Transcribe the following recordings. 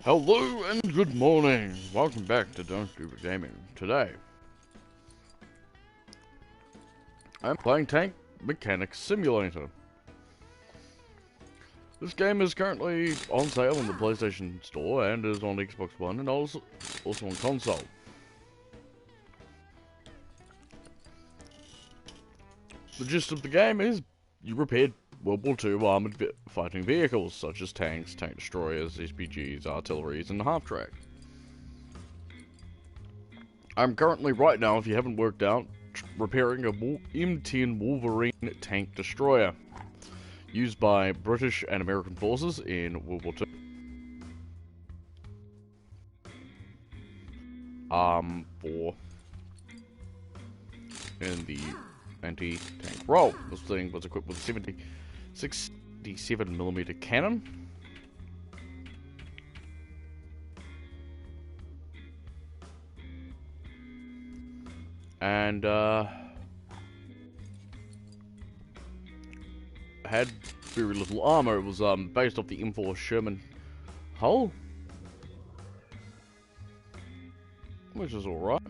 Hello and good morning. Welcome back to Don't Stupid Gaming. Today, I'm playing Tank Mechanics Simulator. This game is currently on sale in the PlayStation Store and is on Xbox One and also on console. The gist of the game is you repair World War II armored fighting vehicles such as tanks, tank destroyers, SPGs, artilleries, and half-track. I'm currently, right now, if you haven't worked out, repairing a M10 Wolverine tank destroyer used by British and American forces in World War II. For in the anti-tank role. This thing was equipped with a 67mm cannon. And, had very little armor. It was, based off the M4 Sherman hull, which is alright.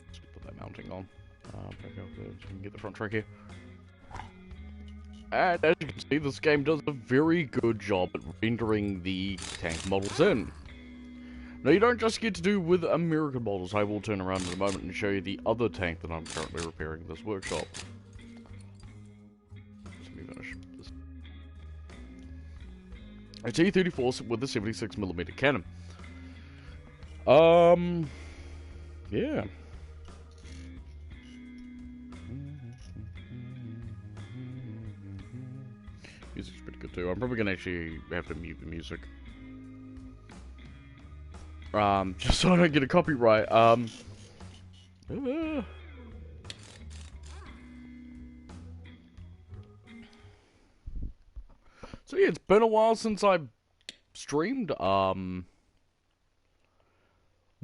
Let's put that mounting on. Back up there so we can get the front track here. And as you can see, this game does a very good job at rendering the tank models in. Now, you don't just get to do with American models. I will turn around in a moment and show you the other tank that I'm currently repairing in this workshop. Let me finish this. A T-34 with a 76mm cannon. Yeah. Music's pretty good too. I'm probably gonna actually have to mute the music. Just so I don't get a copyright. So yeah, it's been a while since I streamed. One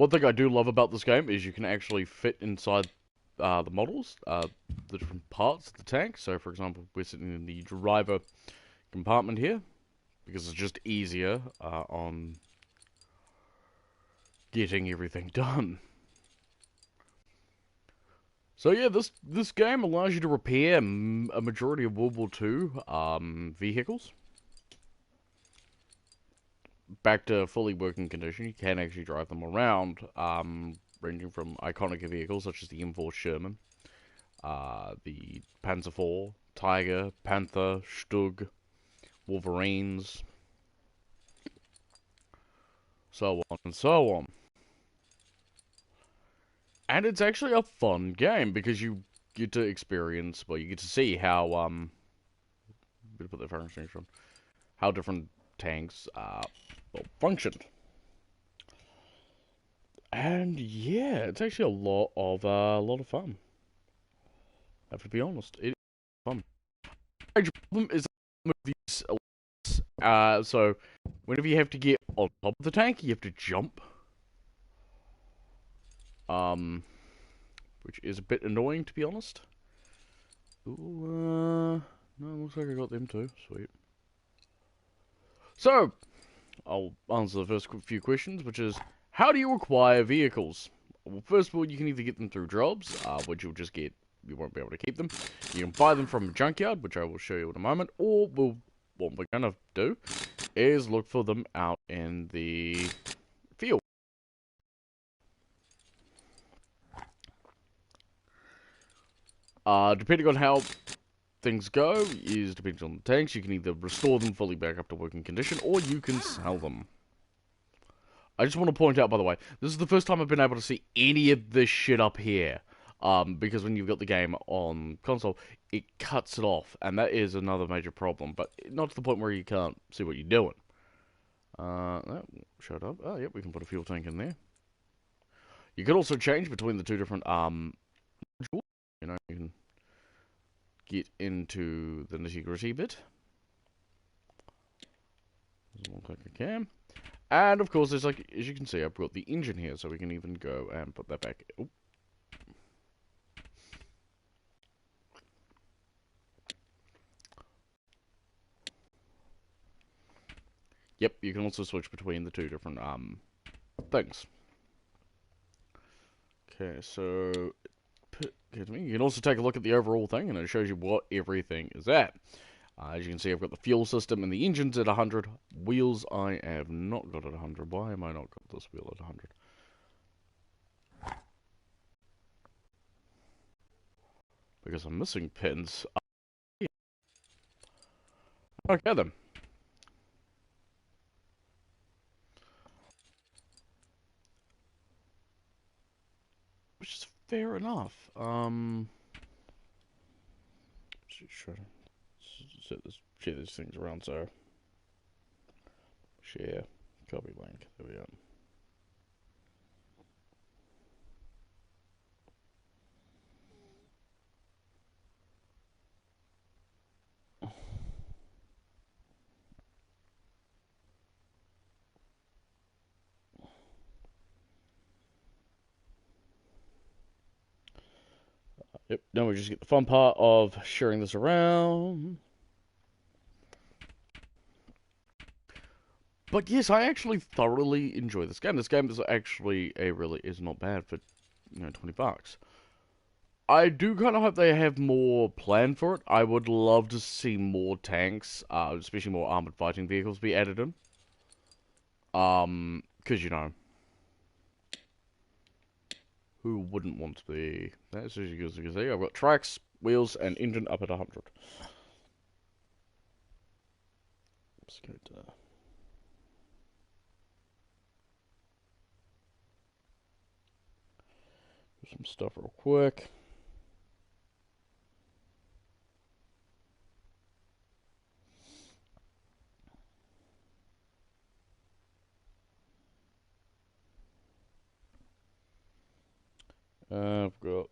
thing I do love about this game is you can actually fit inside the models, the different parts of the tank. So, for example, we're sitting in the driver compartment here because it's just easier on getting everything done. So yeah, this game allows you to repair a majority of World War II vehicles back to fully working condition. You can actually drive them around, ranging from iconic vehicles such as the M4 Sherman, the Panzer IV, Tiger, Panther, Stug, Wolverines, so on and so on. And it's actually a fun game because you get to experience, well, you get to see how, put the firing extinguisher on, how different tanks, well, functioned. And yeah, it's actually a lot of fun. I have to be honest, it is fun. The problem is these, so whenever you have to get on top of the tank, you have to jump. Which is a bit annoying, to be honest. Ooh, no, looks like I got them too. Sweet. So, I'll answer the first few questions, which is, how do you acquire vehicles? Well, first of all, you can either get them through jobs, which you won't be able to keep them. You can buy them from a junkyard, which I will show you in a moment, or what we're gonna do is look for them out in the field. Depending on how things go, is depending on the tanks. You can either restore them fully back up to working condition, or you can sell them. I just want to point out, by the way, this is the first time I've been able to see any of this shit up here. Because when you've got the game on console, it cuts it off, and that is another major problem. But not to the point where you can't see what you're doing. That showed up. Oh, yep, we can put a fuel tank in there. You can also change between the two different modules. You know, you can get into the nitty-gritty bit. As long as I can. And of course, there's like, as you can see, I've got the engine here, so we can even go and put that back. Oop. Yep, you can also switch between the two different things. Okay, so you can also take a look at the overall thing, and it shows you what everything is at. As you can see, I've got the fuel system and the engine's at 100. Wheels, I have not got at 100. Why am I not got this wheel at 100? Because I'm missing pins. Okay then. Which is fair enough. Share these things around, so share, copy link. There we go. Yep, now we just get the fun part of sharing this around. But yes, I actually thoroughly enjoy this game. This game is actually is not bad for, you know, $20. I do kind of hope they have more planned for it. I would love to see more tanks, especially more armored fighting vehicles be added in. Because, you know, who wouldn't want to be... That's as you can see. I've got tracks, wheels, and engine up at 100. Let's go to... do some stuff real quick. I've got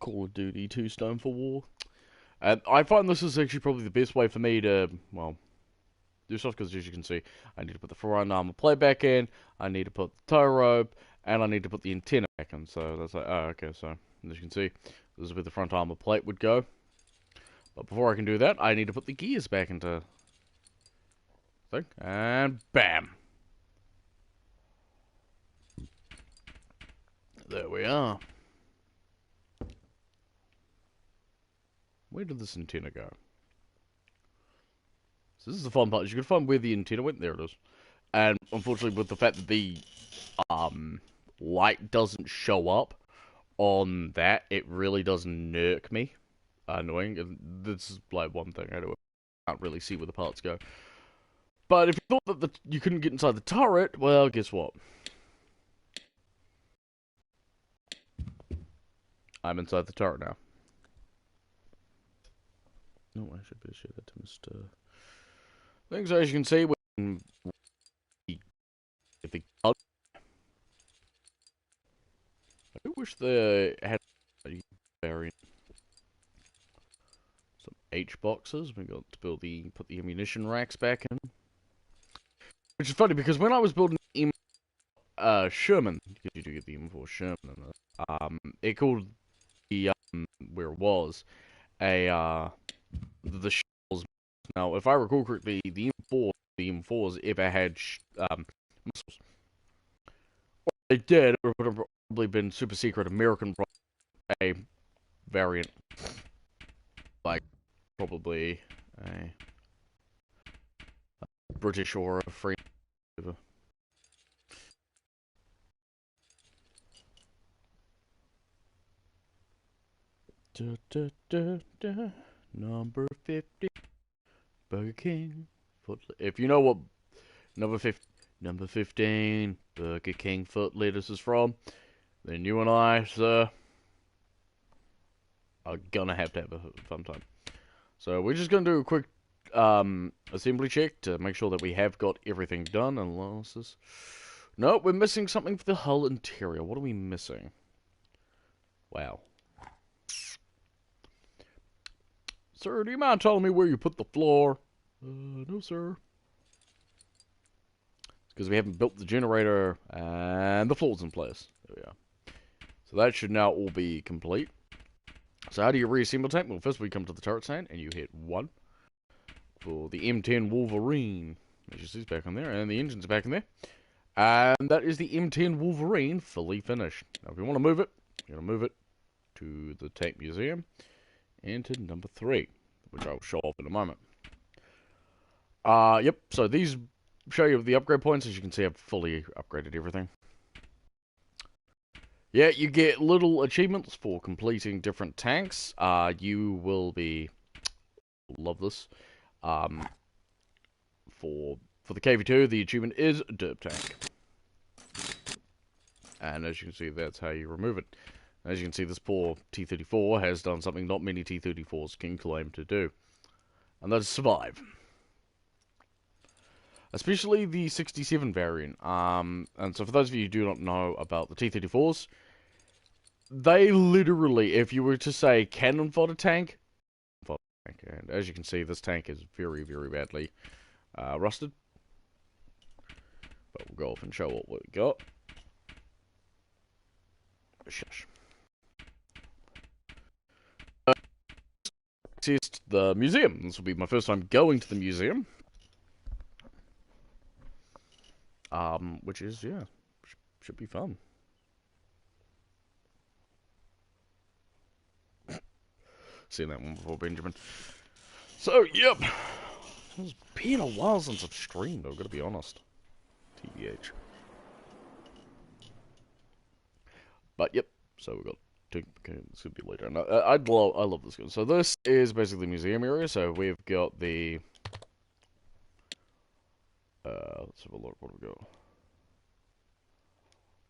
Call of Duty 2 Stone for War. And I find this is actually probably the best way for me to, well, do stuff, because as you can see, I need to put the front armor plate back in, I need to put the tow rope, and I need to put the antenna back in. So that's like, oh, okay, so as you can see, this is where the front armor plate would go. But before I can do that, I need to put the gears back into thing, and bam! There we are. Where did this antenna go? So this is the fun part. You can find where the antenna went. There it is. And unfortunately, with the fact that the light doesn't show up on that, it really does nerk me. Annoying. And this is like one thing I can't really see where the parts go. But if you thought that you couldn't get inside the turret, well, guess what? I'm inside the turret now. No, I should be share that to Mr. Things, as you can see, when the I do wish they had a variant. Some H boxes. We got to put the ammunition racks back in. Which is funny because when I was building Sherman, because you do get the M4 Sherman in it, it called the where it was the shells. Now, if I recall correctly, the M4s ever had missiles. What they did, it would have probably been super secret American a variant, like probably a British or a French. Number 50, Burger King. If you know what number 15, Burger King foot lettuce is from, then you and I, sir, are gonna have to have a fun time. So we're just gonna do a quick assembly check to make sure that we have got everything done. Analysis. No, we're missing something for the hull interior. What are we missing? Wow. Sir, do you mind telling me where you put the floor? No, sir. It's because we haven't built the generator and the floor's in place. There we are. So that should now all be complete. So how do you reassemble tank? Well, first we come to the turret stand and you hit 1. for the M10 Wolverine. As you see, it's back on there, and the engine's back in there. And that is the M10 Wolverine fully finished. Now, if you want to move it, you're going to move it to the Tank Museum and to number 3, which I'll show off in a moment. Yep, so these show you the upgrade points. As you can see, I've fully upgraded everything. Yeah, you get little achievements for completing different tanks. You will be... love this. For the KV2, the achievement is Derp Tank. And as you can see, that's how you remove it. As you can see, this poor T-34 has done something not many T-34s can claim to do. And that is survive. Especially the 67 variant. And so for those of you who do not know about the T-34s, they literally, if you were to say cannon fodder tank, and as you can see, this tank is very, very badly rusted. But we'll go off and show what we got. Shush. Test the museum. This will be my first time going to the museum. Which is, yeah, should be fun. Seen that one before, Benjamin. So, yep. It's been a while since I've streamed, I've got to be honest. TBH. But, yep. So, we've got... Okay, this could be later. And I love this game. So, this is basically the museum area. So, we've got the... let's have a look. What have we got?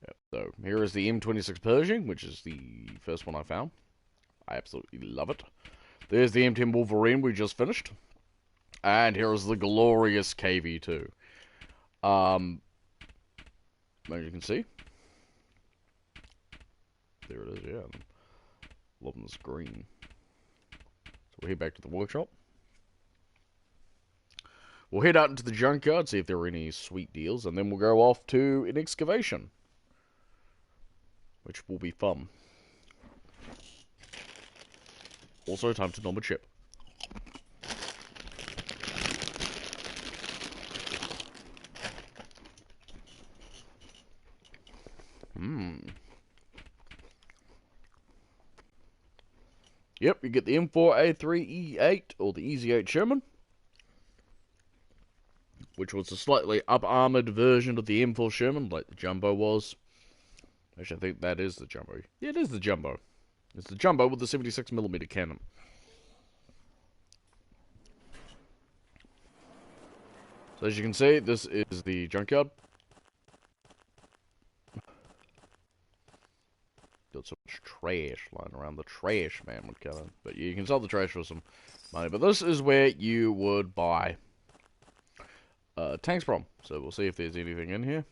Yep. So, here is the M26 Pershing, which is the first one I found. I absolutely love it. There's the M10 Wolverine we just finished. And here is the glorious KV2. As you can see. There it is, yeah. I'm loving this green. So we'll head back to the workshop. We'll head out into the junkyard, see if there are any sweet deals, and then we'll go off to an excavation. Which will be fun. Also, time to nom a chip. Yep, you get the M4A3E8, or the Easy 8 Sherman. Which was a slightly up-armored version of the M4 Sherman, like the Jumbo was. Actually, I think that is the Jumbo. Yeah, it is the Jumbo. It's the Jumbo with the 76mm cannon. So as you can see, this is the junkyard. Got so much trash lying around. The trash man would come in. But you can sell the trash for some money. But this is where you would buy tanks from. So we'll see if there's anything in here.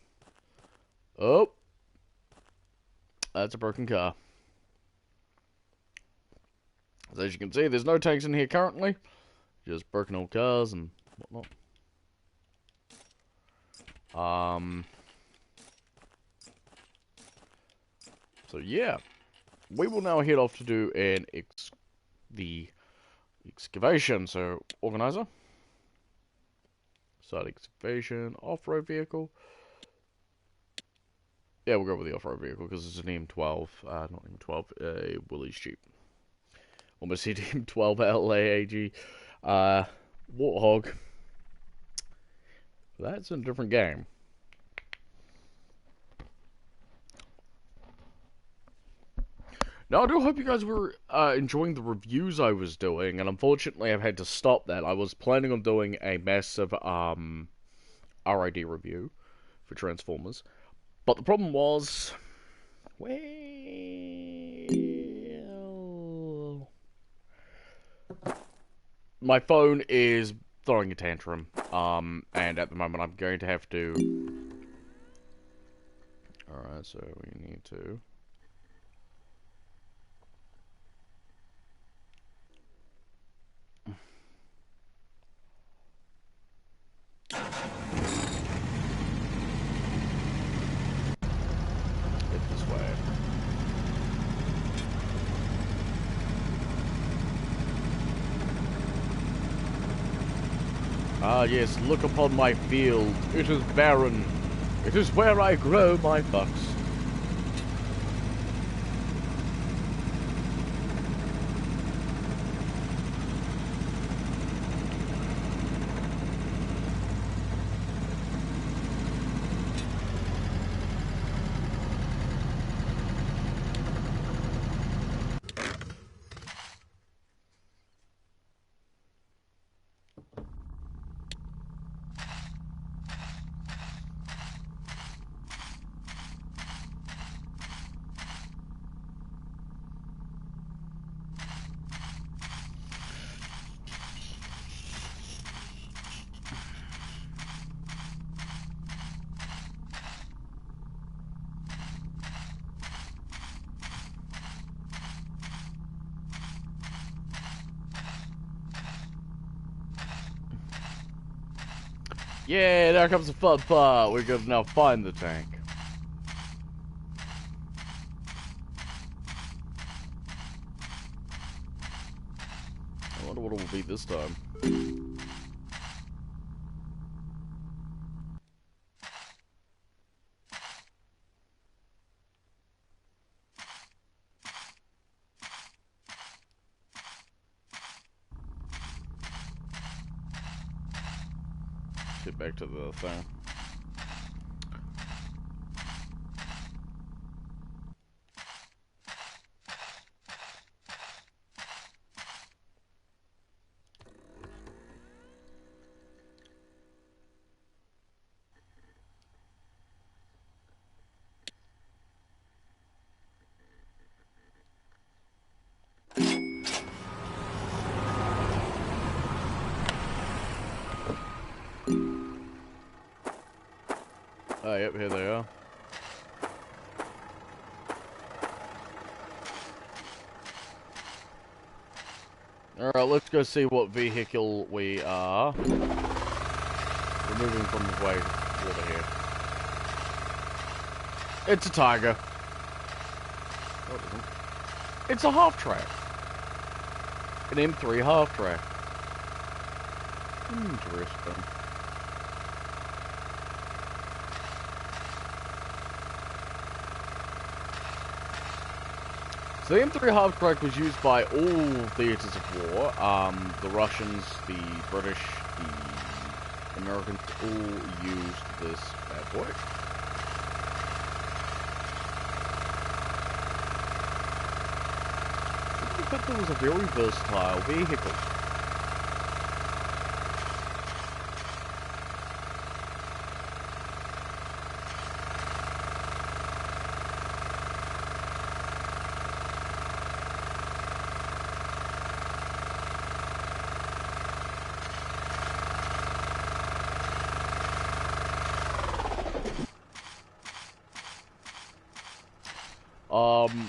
Oh. That's a broken car. So as you can see, there's no tanks in here currently. Just broken old cars and whatnot. So yeah, we will now head off to do the excavation. So organizer, start excavation, off-road vehicle. Yeah, we'll go with the off-road vehicle because it's an M12, not M12, a Willys Jeep. Almost hit M12 LAAG, Warthog. That's a different game. Now, I do hope you guys were enjoying the reviews I was doing, and unfortunately I've had to stop that. I was planning on doing a massive RID review for Transformers, but the problem was, well, my phone is throwing a tantrum, and at the moment I'm going to have to... Alright, so we need to... this way. Ah, yes, look upon my field. It is barren. It is where I grow my fucks. Yeah, there comes the fun part. We're gonna now find the tank. I wonder what it will be this time. Get back to the thing. Oh, yep, here they are. Alright, let's go see what vehicle we are. We're moving from the way over here. It's a Tiger. Oh, it isn't. It's a half-track. An M3 half-track. Interesting. So the M3 half-track was used by all theatres of war. The Russians, the British, the Americans all used this bad boy. I thought that was a very versatile vehicle.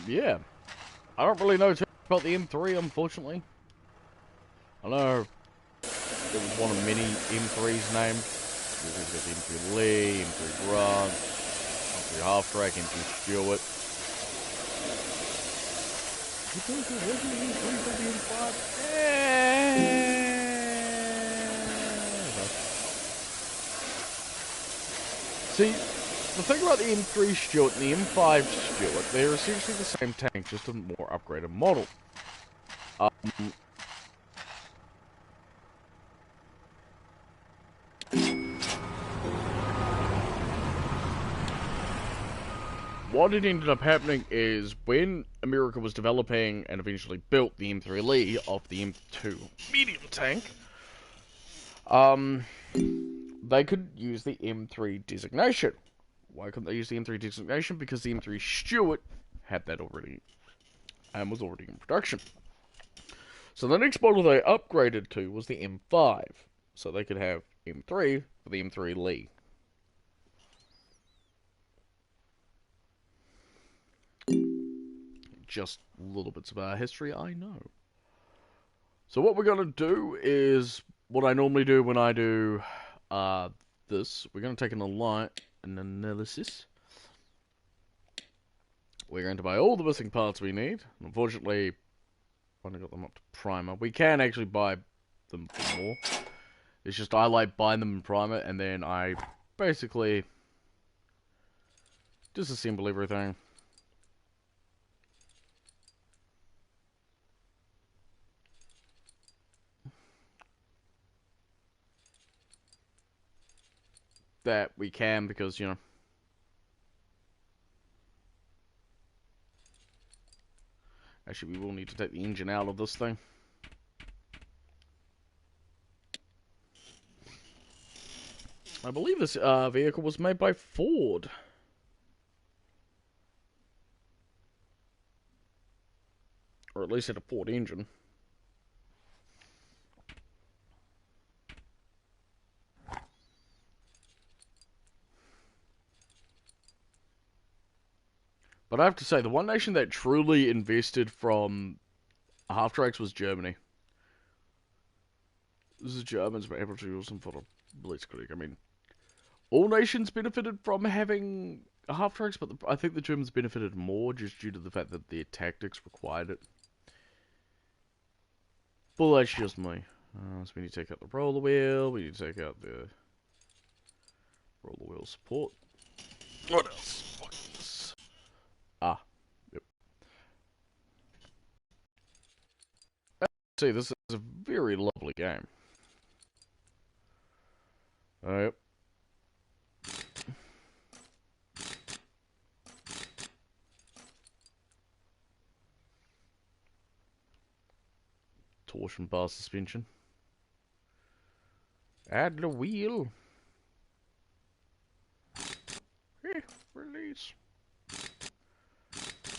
Yeah. I don't really know too much about the M3, unfortunately. I know it was one of many M3s named. There's got the M3 Lee, M3 Grant, M3 Half-Track, M3 Stewart. See, the thing about the M3 Stewart and the M5 Stewart, they're essentially the same tank, just a more upgraded model. What had ended up happening is when America was developing and eventually built the M3 Lee off the M2 medium tank, they could use the M3 designation. Why couldn't they use the M3 designation? Because the M3 Stewart had that already and was already in production. So the next model they upgraded to was the M5, so they could have M3 for the M3 Lee. Just little bits of our history, I know. So what we're going to do is what I normally do when I do this. We're going to take an analysis. We're going to buy all the missing parts we need. Unfortunately, I've only got them up to primer. We can actually buy them for more. It's just I like buying them and prime it, and then I basically disassemble everything. That we can, because, you know. Actually, we will need to take the engine out of this thing. I believe this vehicle was made by Ford. Or at least had a Ford engine. But I have to say, the one nation that truly invested from half-tracks was Germany. This is Germans were able to use them for the Blitzkrieg. I mean, all nations benefited from having half-tracks, but I think the Germans benefited more just due to the fact that their tactics required it. But that's just me. So we need to take out the roller wheel. We need to take out the roller wheel support. What else? Fuck this. Ah. Yep. See, this is a very lovely game. Yep. Torsion bar suspension. Add the wheel. Release.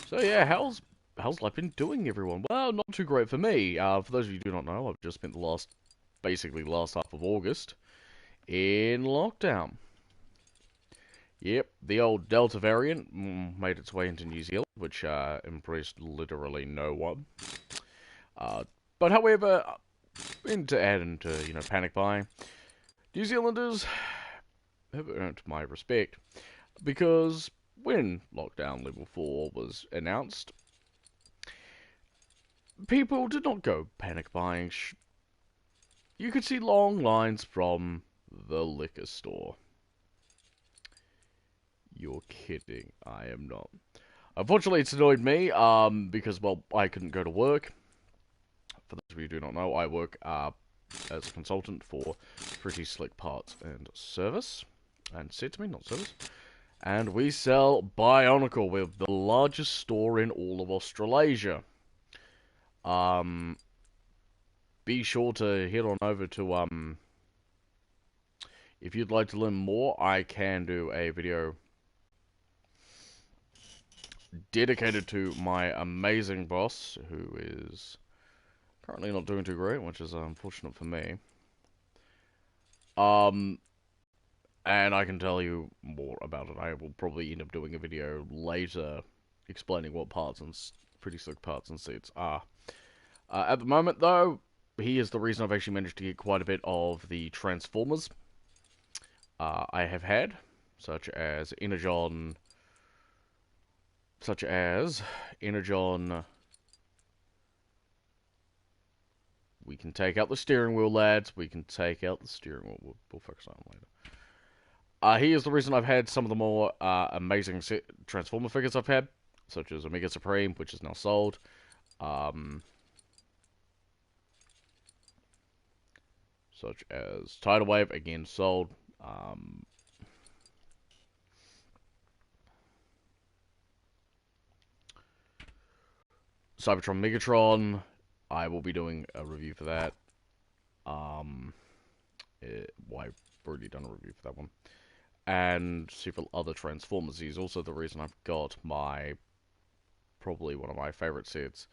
So yeah, how's life been doing, everyone? Well, not too great for me. For those of you who do not know, I've just spent the basically last half of August in lockdown. Yep, the old Delta variant made its way into New Zealand, which impressed literally no one. But however, to add into, you know, panic buying, New Zealanders have earned my respect, because when lockdown level 4 was announced, people did not go panic buying. You could see long lines from the liquor store. You're kidding. I am not. Unfortunately, it's annoyed me, because, well, I couldn't go to work. For those of you who do not know, I work as a consultant for Pretty Slick Parts and Service. And said to me, not service. And we sell Bionicle. We're the largest store in all of Australasia. Be sure to head on over to, if you'd like to learn more, I can do a video dedicated to my amazing boss, who is currently not doing too great, which is unfortunate for me. And I can tell you more about it. I will probably end up doing a video later explaining what parts and Pretty Slick Parts and Seats are. At the moment, though, he is the reason I've actually managed to get quite a bit of the Transformers I have had, such as Energon. We can take out the steering wheel, lads. We can take out the steering wheel. We'll focus on it later. He is the reason I've had some of the more amazing Transformer figures I've had, such as Omega Supreme, which is now sold. Such as Tidal Wave, again sold. Cybertron Megatron, I will be doing a review for that. I've already done a review for that one. And several other Transformers. He's also the reason I've got probably one of my favorite sets.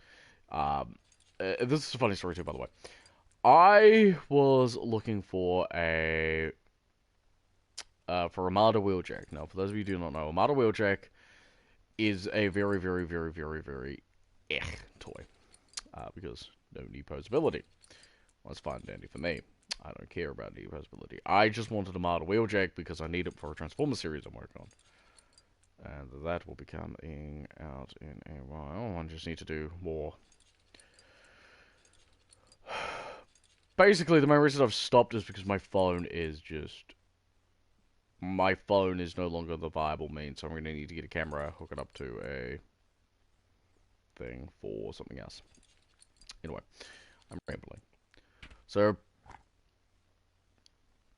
This is a funny story too, by the way. I was looking for a Armada Wheeljack. Now, for those of you who do not know, Armada Wheeljack is a very, very, very, very, very toy. Because no deposability. Well, that's fine and dandy for me. I don't care about deposability. I just wanted a Armada Wheeljack because I need it for a Transformer series I'm working on. And that will be coming out in a while. I just need to do more basically, the main reason I've stopped is because my phone is no longer the viable means, so I'm going to need to get a camera, hook it up to a thing for something else. Anyway, I'm rambling. So,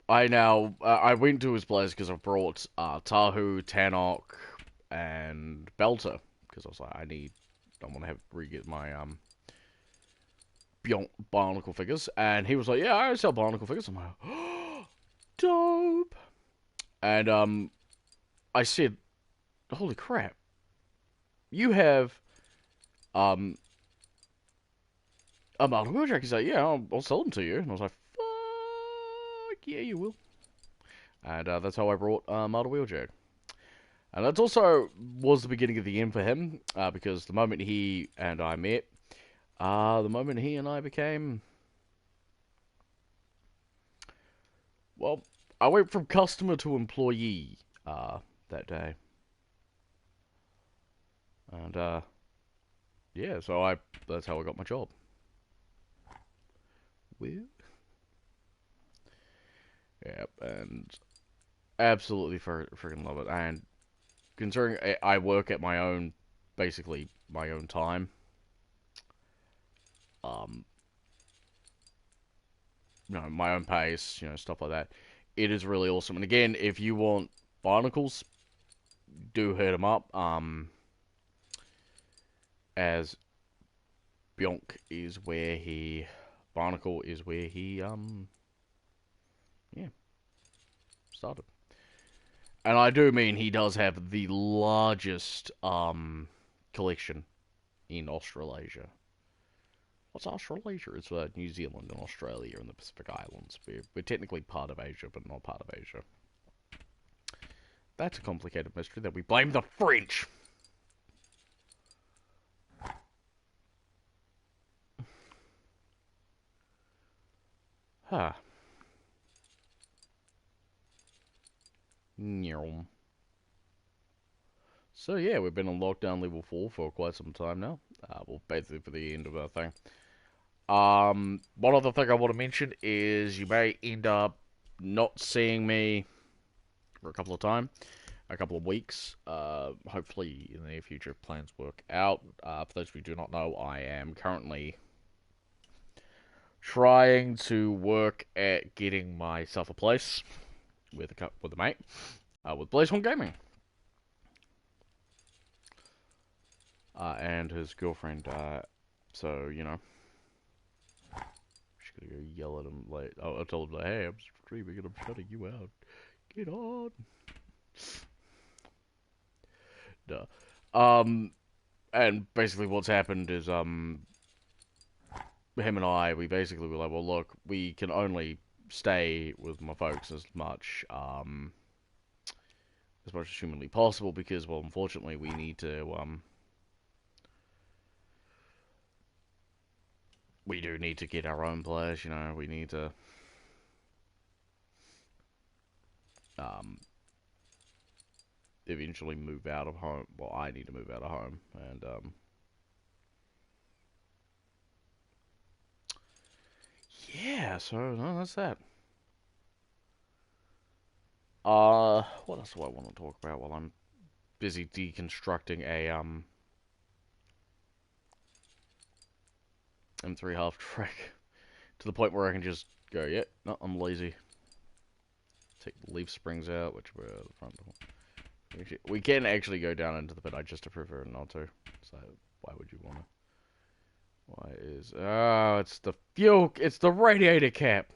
I went to his place because I brought Tahu, Tannock, and Belter, because I was like, I want to re-get my Bionicle figures, and he was like, yeah, I sell Bionicle figures. I'm like, oh, dope. And I said, holy crap, you have um a Bionicle Wheeljack. He's like, yeah, I'll sell them to you. And I was like, fuck yeah, you will. And that's how I brought Marta Wheeljack. And that also was the beginning of the end for him, because the moment he and I met, the moment he and I became, well, I went from customer to employee that day. And yeah, so that's how I got my job. Well, yep, and absolutely freaking love it. And considering I work at my own, basically my own time, um, my own pace, stuff like that. It is really awesome. And again, if you want barnacles, do hit him up. As Bionk is where he, Barnacle is where he, yeah, started. And I do mean he does have the largest, collection in Australasia. What's Australasia? It's New Zealand and Australia and the Pacific Islands. We're technically part of Asia, but not part of Asia. That's a complicated mystery that we blame the French. Huh. So yeah, we've been on lockdown level 4 for quite some time now. Well, basically for the end of our thing. One other thing I want to mention is you may end up not seeing me for a couple of weeks. Hopefully in the near future if plans work out. For those of you who do not know, I am currently trying to work at getting myself a place with a mate, with Blazehorn Gaming. And his girlfriend, so, just gonna go yell at him, like, I told him, like, hey, I'm streaming and I'm shutting you out. Get on. Duh. And basically what's happened is, him and I, we basically were like, well, look, we can only stay with my folks as much as humanly possible because, well, unfortunately, we need to, we do need to get our own place, we need to, eventually move out of home. Well, I need to move out of home, and, yeah, so, no, that's that. What else do I want to talk about while I'm busy deconstructing a, M3 half track to the point where I can just go, yeah, no, I'm lazy. Take the leaf springs out, which were at the front door. We can actually go down into the pit, I just prefer not to. So, why would you want to? Why is... Oh, it's the fuel... It's the radiator cap!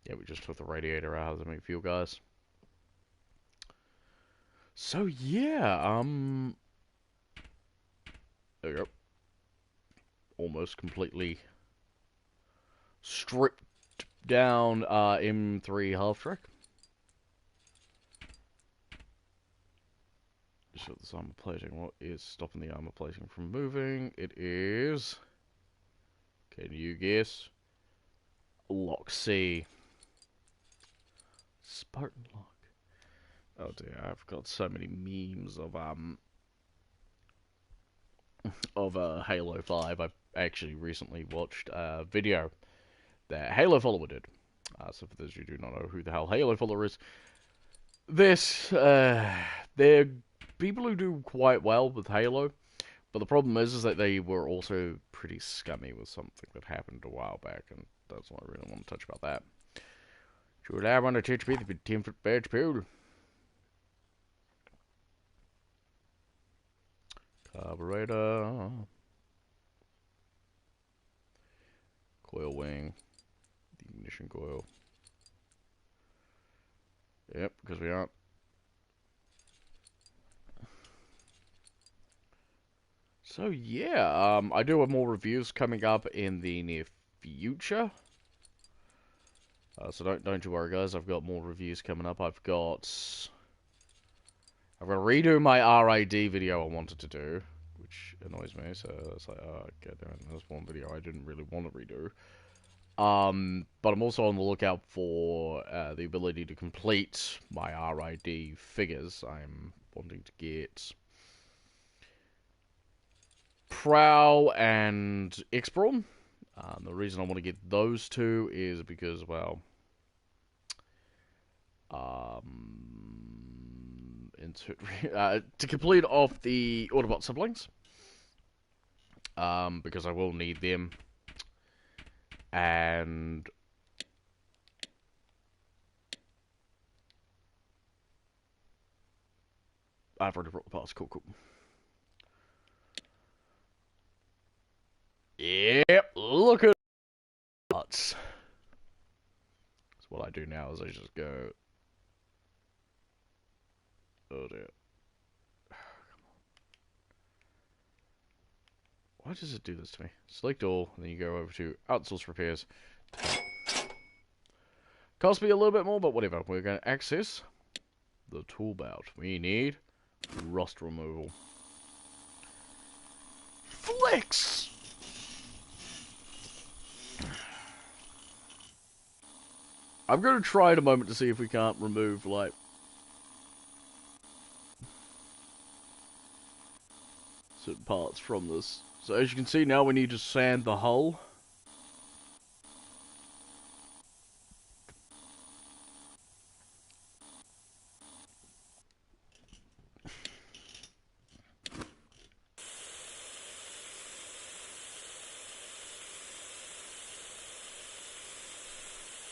Yeah, we just took the radiator out of the fuel, guys. So, yeah, there we go. Almost completely stripped down M3 half track. Just got this armor plating. What is stopping the armor plating from moving? It is... Can you guess? Lock C. Spartan lock. Oh dear, I've got so many memes of Halo 5. I actually recently watched a video that Halo Follower did. So for those of you who do not know who the hell Halo Follower is, they're people who do quite well with Halo, but the problem is that they were also pretty scummy with something that happened a while back, and that's why I really want to touch about that. Should I want to teach me the 10-foot badge pool? Carburetor. Coil wing. The ignition coil. Yep, because we aren't. So yeah, I do have more reviews coming up in the near future. So don't you worry, guys. I've got more reviews coming up. I've got to redo my RID video I wanted to do, which annoys me. So it's like, oh, god damn it, there's one video I didn't really want to redo. But I'm also on the lookout for the ability to complete my RID figures. I'm wanting to get Prowl and X-Brawn. The reason I want to get those two is because, well, to complete off the Autobot siblings, because I will need them, and I've already brought the parts. Cool. Yep, look at parts. So what I do now is I just go. Oh dear. Why does it do this to me? Select all, and then you go over to outsource repairs. Cost me a little bit more, but whatever. We're going to access the tool belt. We need rust removal. Flex! I'm going to try in a moment to see if we can't remove, like, certain parts from this. So as you can see now, we need to sand the hull.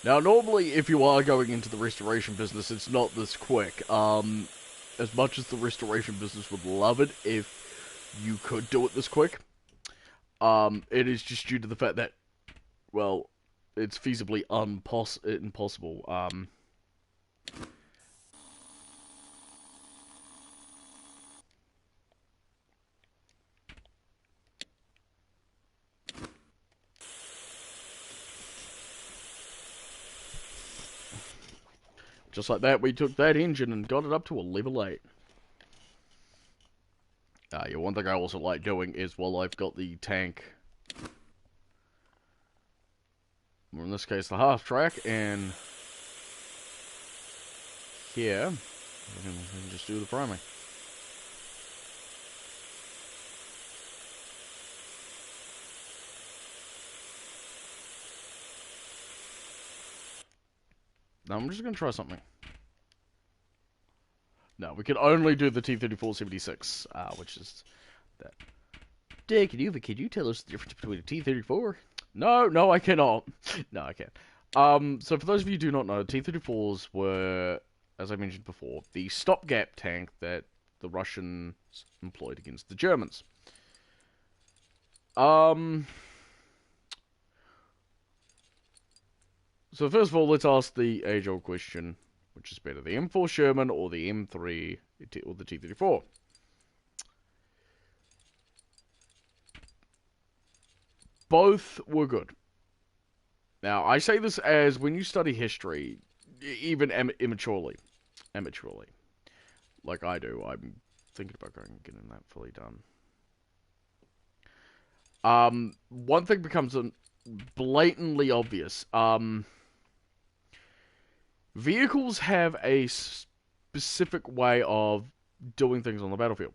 Now, normally, if you are going into the restoration business, it's not this quick. As much as the restoration business would love it if you could do it this quick, it is just due to the fact that, well, it's feasibly impossible. Just like that, we took that engine and got it up to a level 8. Yeah, one thing I also like doing is, well, I've got the tank, or in this case, the half track, and here, we can just do the priming. Now, I'm just going to try something. No, we can only do the T-34-76, which is that. Dick, can you tell us the difference between a T-34? No, I cannot. No, I can't. So for those of you who do not know, T-34s were, as I mentioned before, the stopgap tank that the Russians employed against the Germans. So first of all, let's ask the age-old question, which is better, the M4 Sherman or the M3 or the T-34? Both were good. Now, I say this as when you study history, even immaturely, like I do, I'm thinking about going and getting that fully done. One thing becomes blatantly obvious. Vehicles have a specific way of doing things on the battlefield.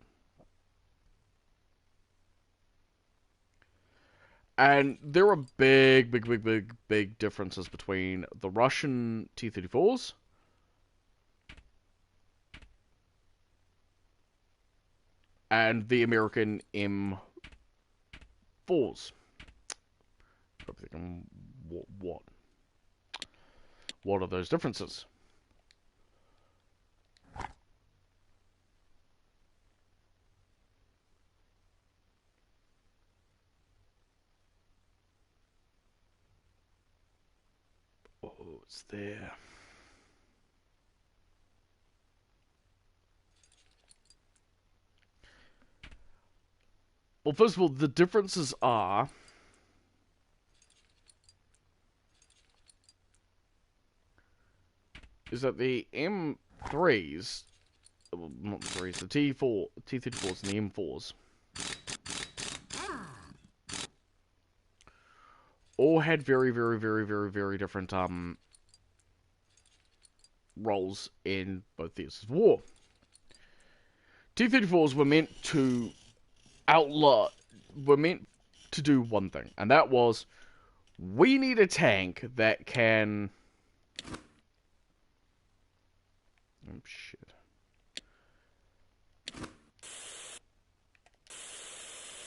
And there are big differences between the Russian T-34s and the American M4s. Probably thinking, what? What are those differences? Oh, it's there. Well, first of all, the differences are is that the M3s, well, not the threes, the T-34s and the M4s all had very different roles in both theaters of war. T-34s were meant to were meant to do one thing, and that was we need a tank that can. Oh shit.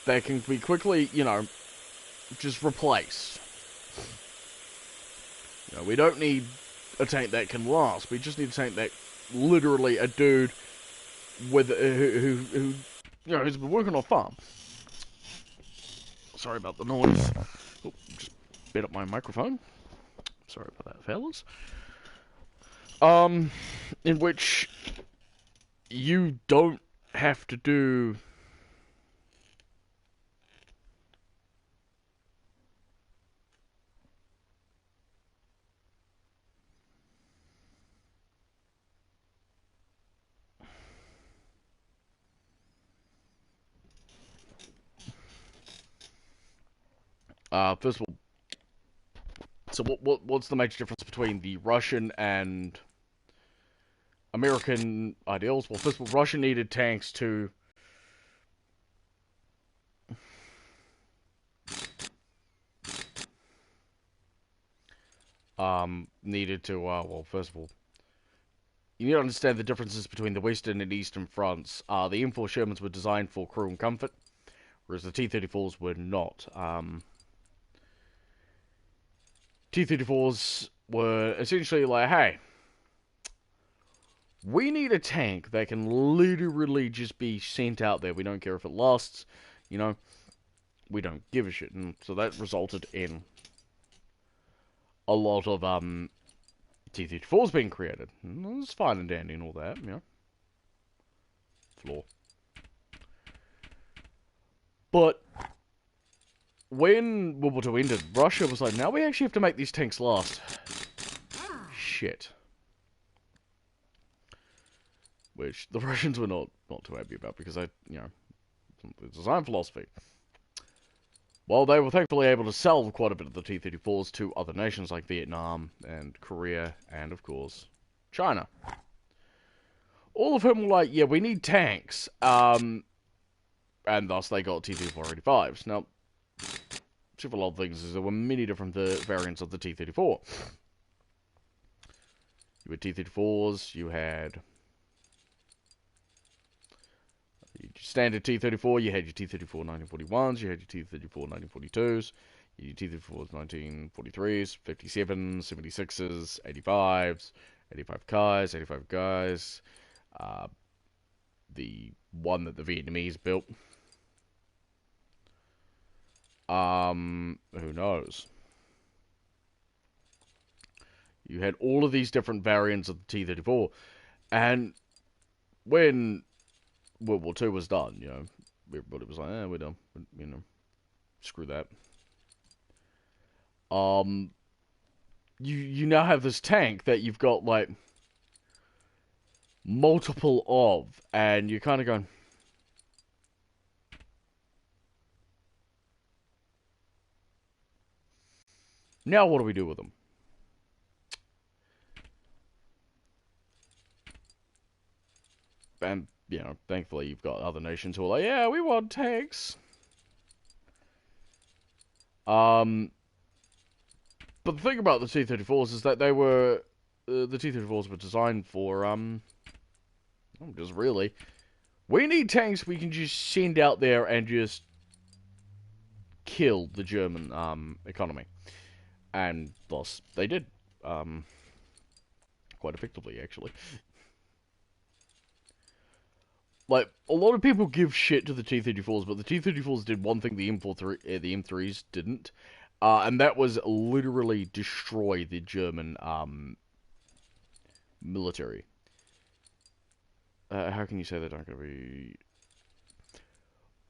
That can be quickly, just replaced. We don't need a tank that can last. We just need a tank that literally a dude with who's been working on a farm. Sorry about the noise. Oh, just bit up my microphone. Sorry about that, fellas. In which you don't have to do. First of all, so what's the major difference between the Russian and American ideals? Well, first of all, Russia needed tanks to well, first of all, you need to understand the differences between the Western and Eastern fronts. The M4 Shermans were designed for crew and comfort, whereas the T-34s were not. T-34s were essentially like, hey, we need a tank that can literally just be sent out there. We don't care if it lasts, we don't give a shit. And so that resulted in a lot of T-34s being created. It's fine and dandy and all that, Floor. But when World War II ended, Russia was like, now we actually have to make these tanks last. Shit. Which the Russians were not too happy about because the design philosophy. Well, they were thankfully able to sell quite a bit of the T-34s to other nations like Vietnam and Korea and, of course, China. All of whom were like, yeah, we need tanks. And thus they got T-34-85s. Now, for a lot of things is there were many different variants of the T-34. You had T-34s, you had your standard T-34, you had your T-34 1941s, you had your T-34 1942s, your T-34s 1943s, 57s, 76s, 85s, 85 guys, 85 guys, the one that the Vietnamese built. Who knows? You had all of these different variants of the T-34, and when World War II was done, everybody was like, we're done, screw that. You now have this tank that you've got, like, multiple of, and you're kind of going, now what do we do with them? And, thankfully you've got other nations who are like, yeah, we want tanks. But the thing about the T-34s is that they were the T-34s were designed for just really, we need tanks we can just send out there and just kill the German economy, and thus they did quite effectively actually. Like, a lot of people give shit to the T-34s, but the T-34s did one thing the the M3s didn't, and that was literally destroy the German military. How can you say they aren't going to be?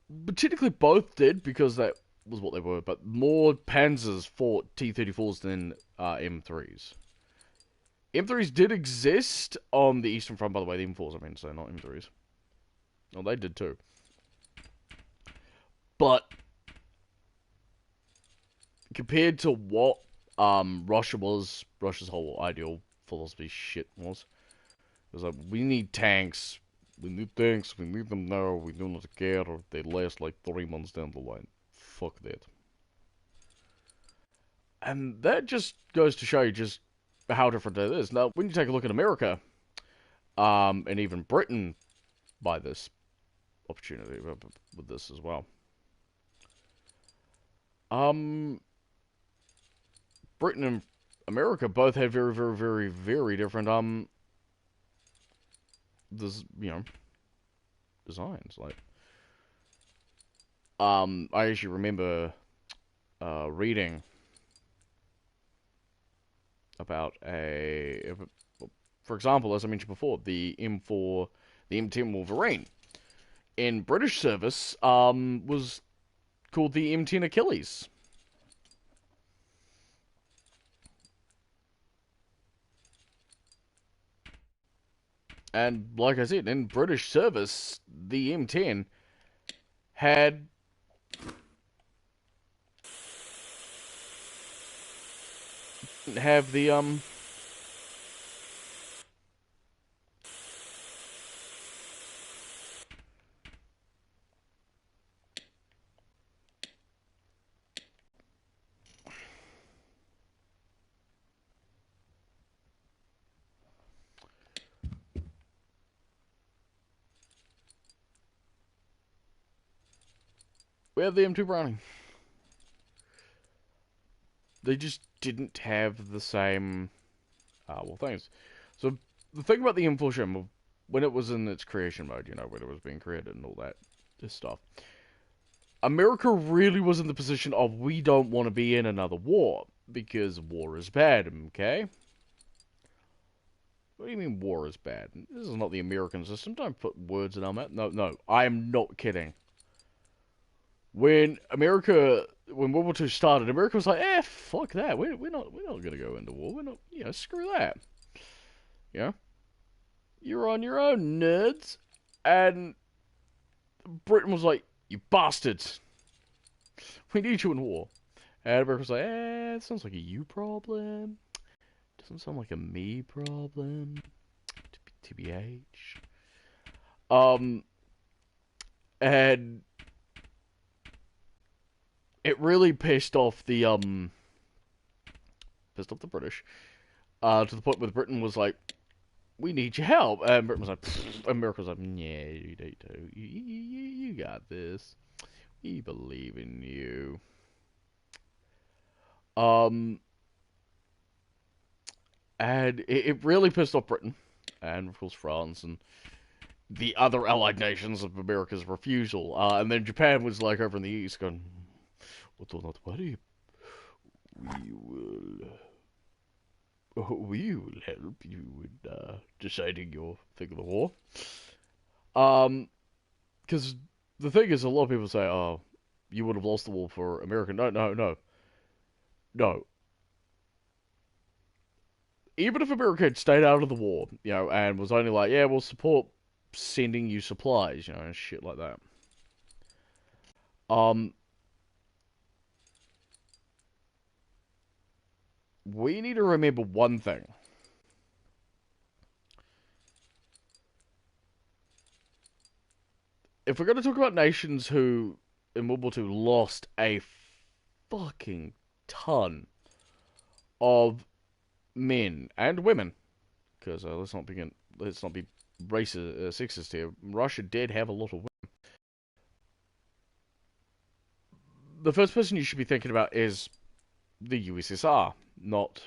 But technically, both did because that was what they were. But more Panzers fought T-34s than M3s. M3s did exist on the Eastern Front, by the way. The M4s, I mean, so not M3s. Oh, they did too. But compared to what Russia's whole ideal philosophy shit was, it was like, we need tanks. We need tanks. We need them now. We do not care if they last like 3 months down the line. Fuck that. And that just goes to show you just how different it is. Now, when you take a look at America, and even Britain, by this opportunity with this as well. Britain and America both had very, very, very, very different this designs. Like, I actually remember reading about for example, as I mentioned before, the M4, the M10 Wolverine in British service was called the M10 Achilles. And like I said, in British service, the M10 had have the we have the M2 Browning. They just didn't have the same things. So the thing about the M4 Sherman, when it was in its creation mode, when it was being created and all that this stuff, America really was in the position of, we don't want to be in another war because war is bad. Okay. What do you mean war is bad? This is not the American system. Don't put words in our mouth. No, I am not kidding. When World War II started, America was like, fuck that. We're not gonna go into war. We're not, screw that. Yeah, you're on your own, nerds. And Britain was like, you bastards. We need you in war. And America was like, it sounds like a you problem. Doesn't sound like a me problem. TBH. And it really pissed off the British, to the point where Britain was like, we need your help. And Britain was like, America was like, yeah, you got this. We believe in you. And it really pissed off Britain, and of course France, and the other allied nations of America's refusal. And then Japan was like over in the east going, well, do not worry. We will help you in deciding your thing of the war. Because the thing is, a lot of people say, oh, you would have lost the war for America. No. Even if America had stayed out of the war, and was only like, yeah, we'll support sending you supplies, and shit like that. We need to remember one thing. If we're going to talk about nations who, in World War II, lost a fucking ton of men and women, because let's not be racist, sexist here. Russia did have a lot of women. The first person you should be thinking about is the USSR, not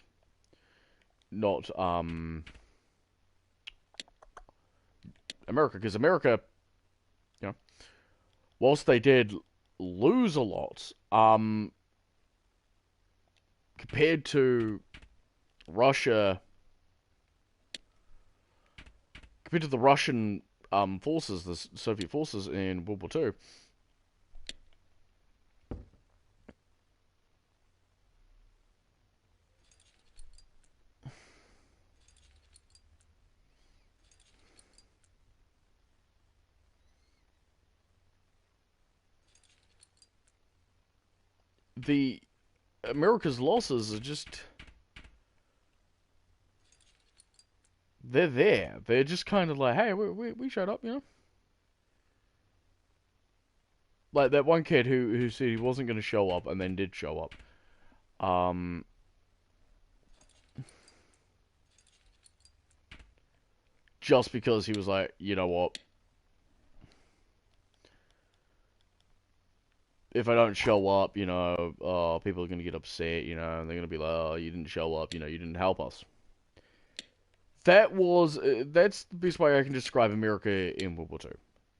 America, because America, you know, whilst they did lose a lot, compared to Russia, compared to the Russian forces, the Soviet forces in World War II, the America's losses are just, they're there. They're just kind of like, hey, we showed up, you know. Like that one kid who said he wasn't going to show up and then did show up. Um, just because he was like, you know what, if I don't show up, you know, people are going to get upset, you know, and they're going to be like, oh, you didn't show up, you know, you didn't help us. That's the best way I can describe America in World War II.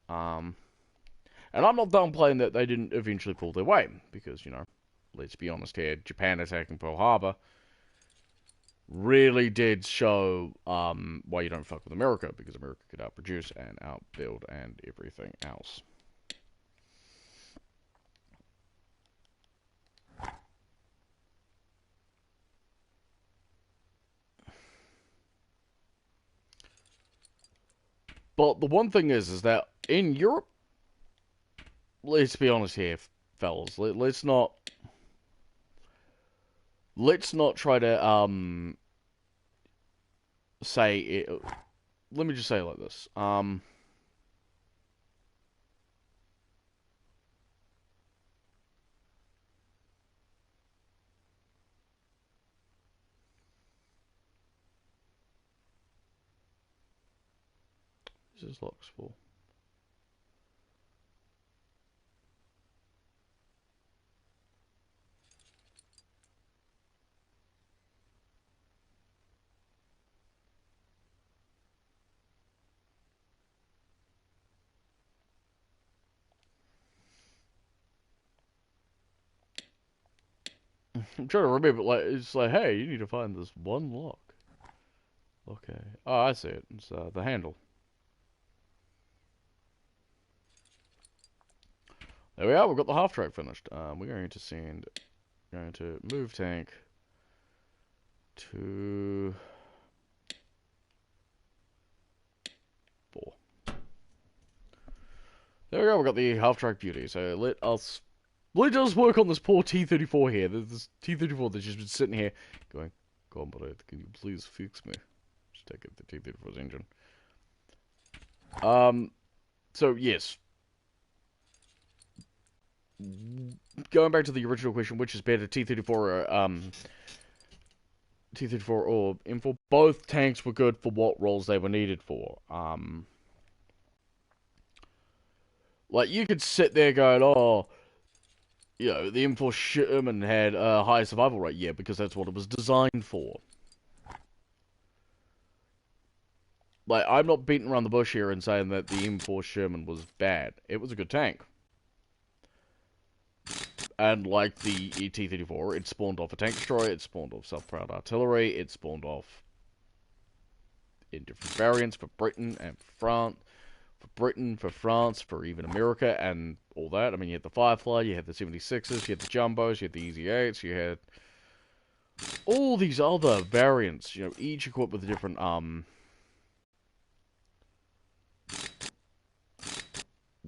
And I'm not downplaying that they didn't eventually pull their weight, because, you know, let's be honest here, Japan attacking Pearl Harbor really did show why you don't fuck with America, because America could outproduce and outbuild and everything else. But the one thing is that in Europe, let's be honest here, fellas. Let's not try to say it. Let me just say it like this. This is locks for. I'm trying to remember. Like it's like, hey, you need to find this one lock. Okay. Oh, I see it. It's the handle. There we are. We've got the half track finished. We're going to send. Going to move tank to 4. There we go. We've got the half track beauty. So let us work on this poor T-34 here. This T-34 that's just been sitting here going, comrade, can you please fix me? Just take it, the T-34's engine. So yes. Going back to the original question, which is better, T-34 or T-34 or M4? Both tanks were good for what roles they were needed for. Like you could sit there going, oh, you know, the M4 Sherman had a high survival rate. Yeah, because that's what it was designed for. Like, I'm not beating around the bush here and saying that the M4 Sherman was bad. It was a good tank. And like the T-34, it spawned off a tank destroyer, it spawned off self-propelled artillery, it spawned off in different variants for Britain and France. For Britain, for France, for even America, and all that. I mean, you had the Firefly, you had the 76s, you had the Jumbos, you had the Easy 8s, you had all these other variants, you know, each equipped with a different,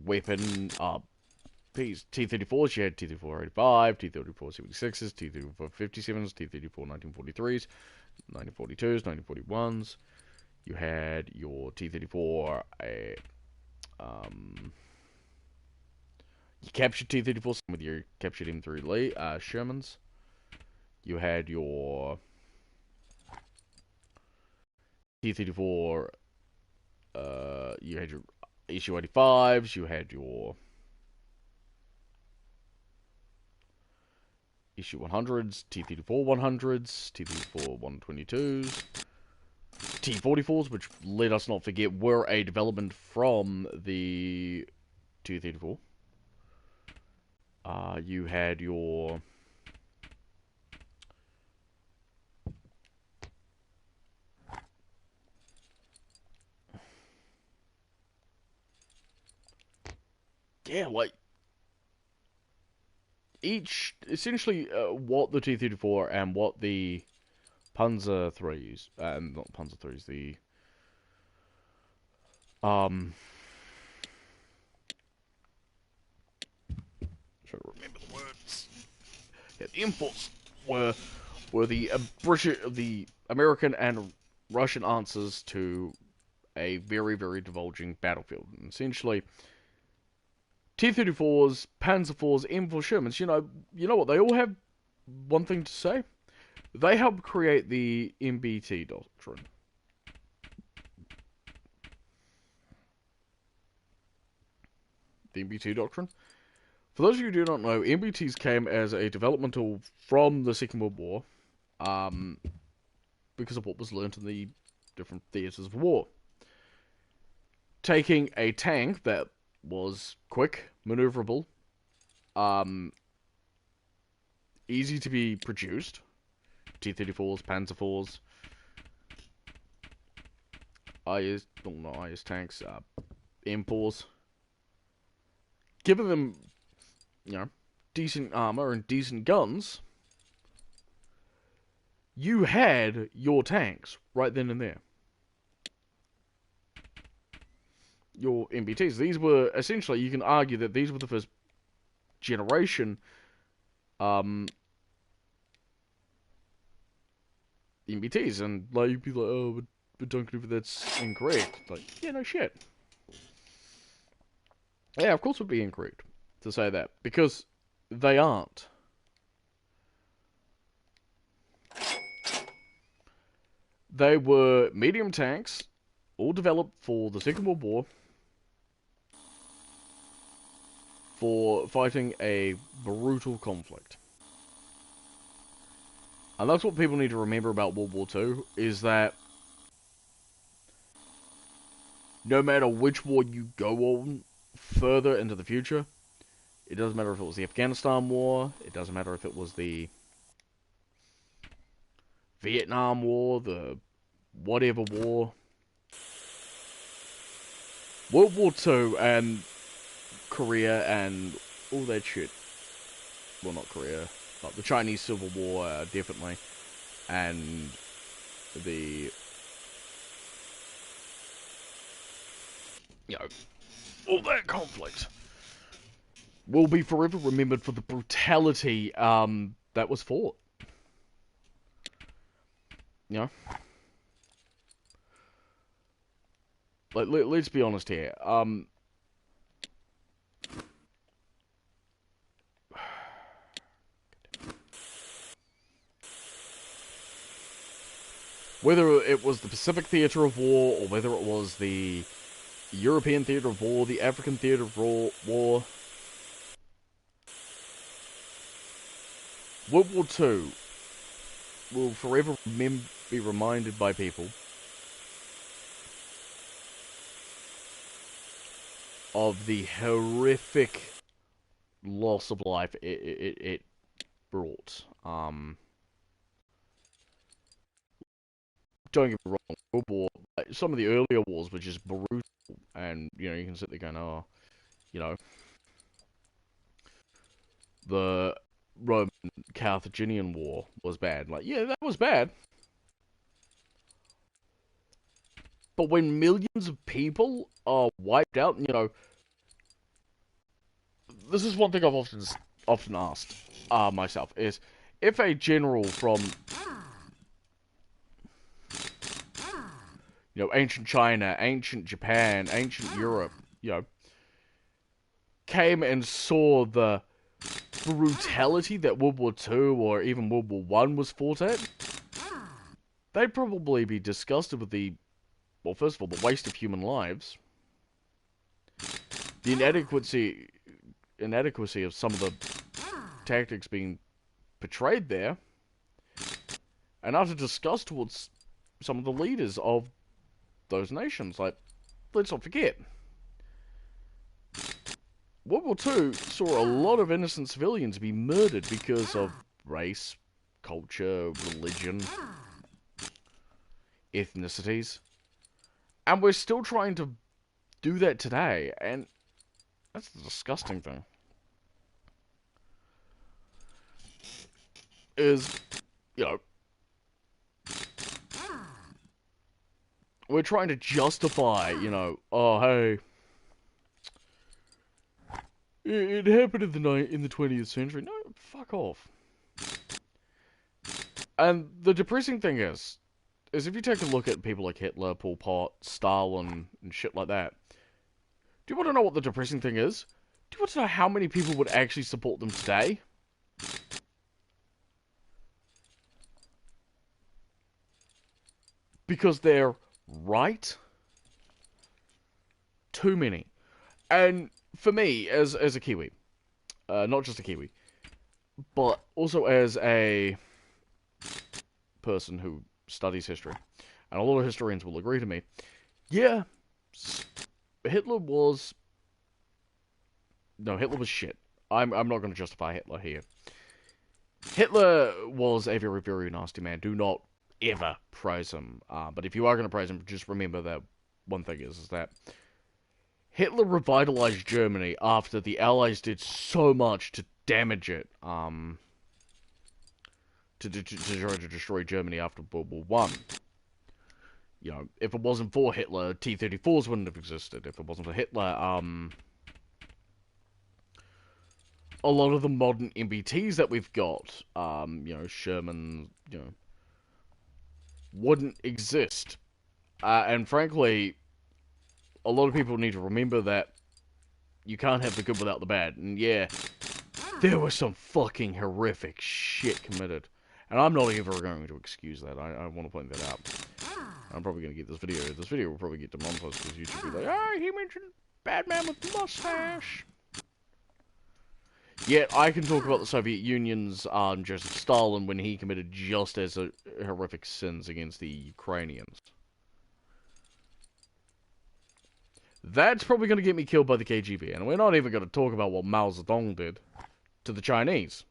weapon, piece. T-34s, you had T-34-85, T-34-76s, T-34-57s, T-34 1943s, 1942s, 1941s. You had your T-34, you captured T-34, with your captured M3 Lee, Shermans. You had your T-34, you had your issue 85s, you had your issue 100s, T-34 100s, T-34 122s, T-44s, which let us not forget were a development from the T-34. You had your like each essentially what the T-34 and what the Panzer threes, not Panzer threes, the trying to remember the words. Yeah, the imports were the British, the American and Russian answers to a very, very divulging battlefield. And essentially, T-34s, Panzer IVs, M4 Shermans, you know what? They all have one thing to say. They helped create the MBT doctrine. The MBT doctrine. For those of you who do not know, MBTs came as a developmental from the Second World War, because of what was learnt in the different theatres of war. Taking a tank that was quick, maneuverable, easy to be produced, T-34s, Panzer IVs, IS tanks, M4s, giving them, decent armor and decent guns, you had your tanks right then and there. Your MBTs. These were essentially, you can argue that these were the first generation MBTs, and like you'd be like, oh, but Duncan, that's incorrect. Like, yeah, no shit. Yeah, of course it would be incorrect to say that, because they aren't. They were medium tanks, all developed for the Second World War, for fighting a brutal conflict. And that's what people need to remember about World War II, is that no matter which war you go on further into the future, it doesn't matter if it was the Afghanistan War, it doesn't matter if it was the Vietnam War, the whatever war, World War II and Korea and all that shit. Well, not Korea, but the Chinese Civil War, definitely. And the, all that conflict will be forever remembered for the brutality that was fought. Like, let's be honest here. Whether it was the Pacific Theatre of War, or whether it was the European Theatre of War, the African Theatre of War, World War II will forever be reminded by people of the horrific loss of life it brought. Don't get me wrong, World War, some of the earlier wars were just brutal, and you can sit there going, oh, the Roman Carthaginian War was bad. Like, yeah, that was bad. But when millions of people are wiped out, this is one thing I've often asked myself, is if a general from ancient China, ancient Japan, ancient Europe, came and saw the brutality that World War II or even World War One was fought at, they'd probably be disgusted with well, first of all, the waste of human lives, the inadequacy of some of the tactics being portrayed there, and utter disgust towards some of the leaders of those nations. Like, let's not forget, World War II saw a lot of innocent civilians be murdered because of race, culture, religion, ethnicities. And we're still trying to do that today, and that's the disgusting thing. Is, you know, we're trying to justify, oh, hey, it happened in the 20th century. No, fuck off. And the depressing thing is if you take a look at people like Hitler, Pol Pot, Stalin, and shit like that, do you want to know what the depressing thing is? Do you want to know how many people would actually support them today? Because they're right? Too many. And for me, as a Kiwi, not just a Kiwi, but also as a person who studies history, and a lot of historians will agree to me, yeah, Hitler was shit. I'm not going to justify Hitler here. Hitler was a very, very nasty man. Do not ever praise him. But if you are going to praise him, just remember that one thing is that Hitler revitalized Germany after the Allies did so much to damage it, to try to destroy Germany after World War One. If it wasn't for Hitler, T-34s wouldn't have existed. If it wasn't for Hitler, a lot of the modern MBTs that we've got, Sherman, wouldn't exist. And frankly, a lot of people need to remember that you can't have the good without the bad. And yeah, there was some fucking horrific shit committed. And I'm not ever going to excuse that. I want to point that out. I'm probably going to get this video. This video will probably get demonetized because YouTube will be like, oh, he mentioned bad man with the mustache. Yet, I can talk about the Soviet Union's Joseph Stalin when he committed just as horrific sins against the Ukrainians. That's probably going to get me killed by the KGB, and we're not even going to talk about what Mao Zedong did to the Chinese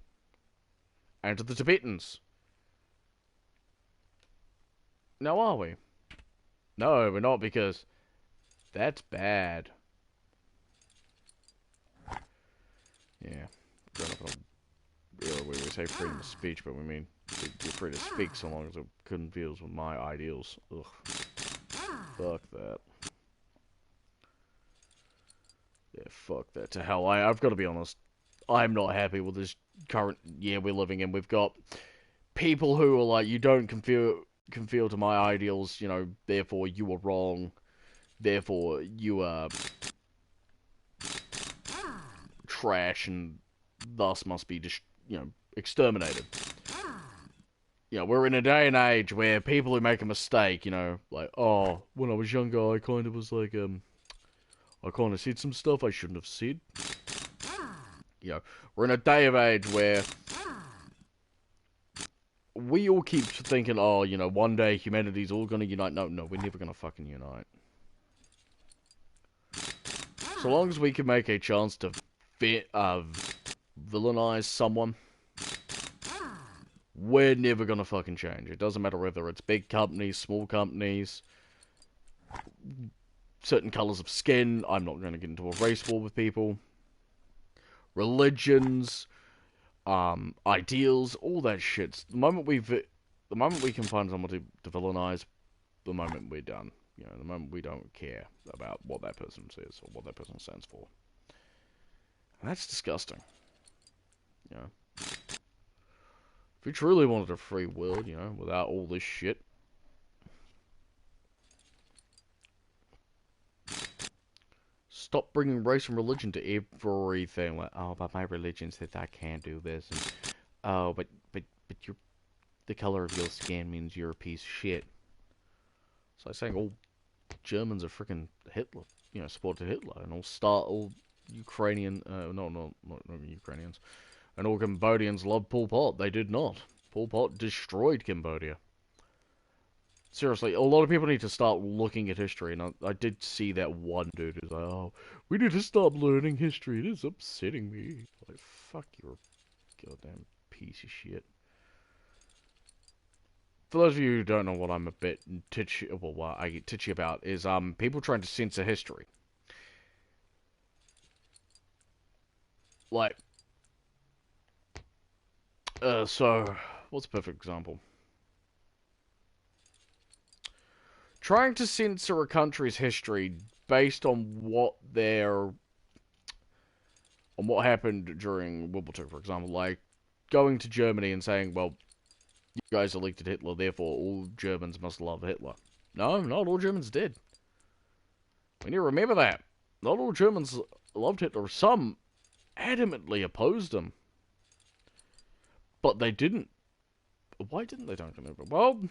and to the Tibetans. Now, are we? No, we're not, because that's bad. Yeah. Growing up in an era where we say freedom of speech, but we mean you're free to speak so long as it conforms with my ideals. Ugh. Fuck that. Yeah, fuck that to hell. I've got to be honest. I'm not happy with this current year we're living in. We've got people who are like, you don't conform to my ideals, therefore you are wrong. Therefore you are trash and thus must be exterminated. We're in a day and age where people who make a mistake, like, oh, when I was younger, I kind of was like, I kind of said some stuff I shouldn't have said. We're in a day of age where we all keep thinking, oh, one day humanity's all gonna unite. No, we're never gonna fucking unite. So long as we can make a chance to villainize someone, we're never gonna fucking change. It doesn't matter whether it's big companies, small companies, certain colors of skin. I'm not gonna get into a race war with people. Religions, ideals, all that shit. The moment we can find someone to villainize, the moment we're done. The moment we don't care about what that person says or what that person stands for. And that's disgusting. If we truly wanted a free world, without all this shit, stop bringing race and religion to everything. Like, oh, but my religion says I can't do this. And, oh, but the color of your skin means you're a piece of shit. It's like saying all Germans are freaking Hitler, supported Hitler, and all Ukrainian, not Ukrainians, and all Cambodians love Pol Pot. They did not. Pol Pot destroyed Cambodia. Seriously, a lot of people need to start looking at history, and I did see that one dude who's like, oh, we need to stop learning history, it is upsetting me. Like, fuck, you're a goddamn piece of shit. For those of you who don't know what I'm a bit titchy, well, what I get titchy about is, people trying to censor history. Like, so, what's a perfect example? Trying to censor a country's history based on what happened during World War II, for example, like going to Germany and saying, well, you guys elected Hitler, therefore all Germans must love Hitler. No, not all Germans did. We need to remember that. Not all Germans loved Hitler. Some adamantly opposed him. But they didn't. Why didn't they, don't remember? Well,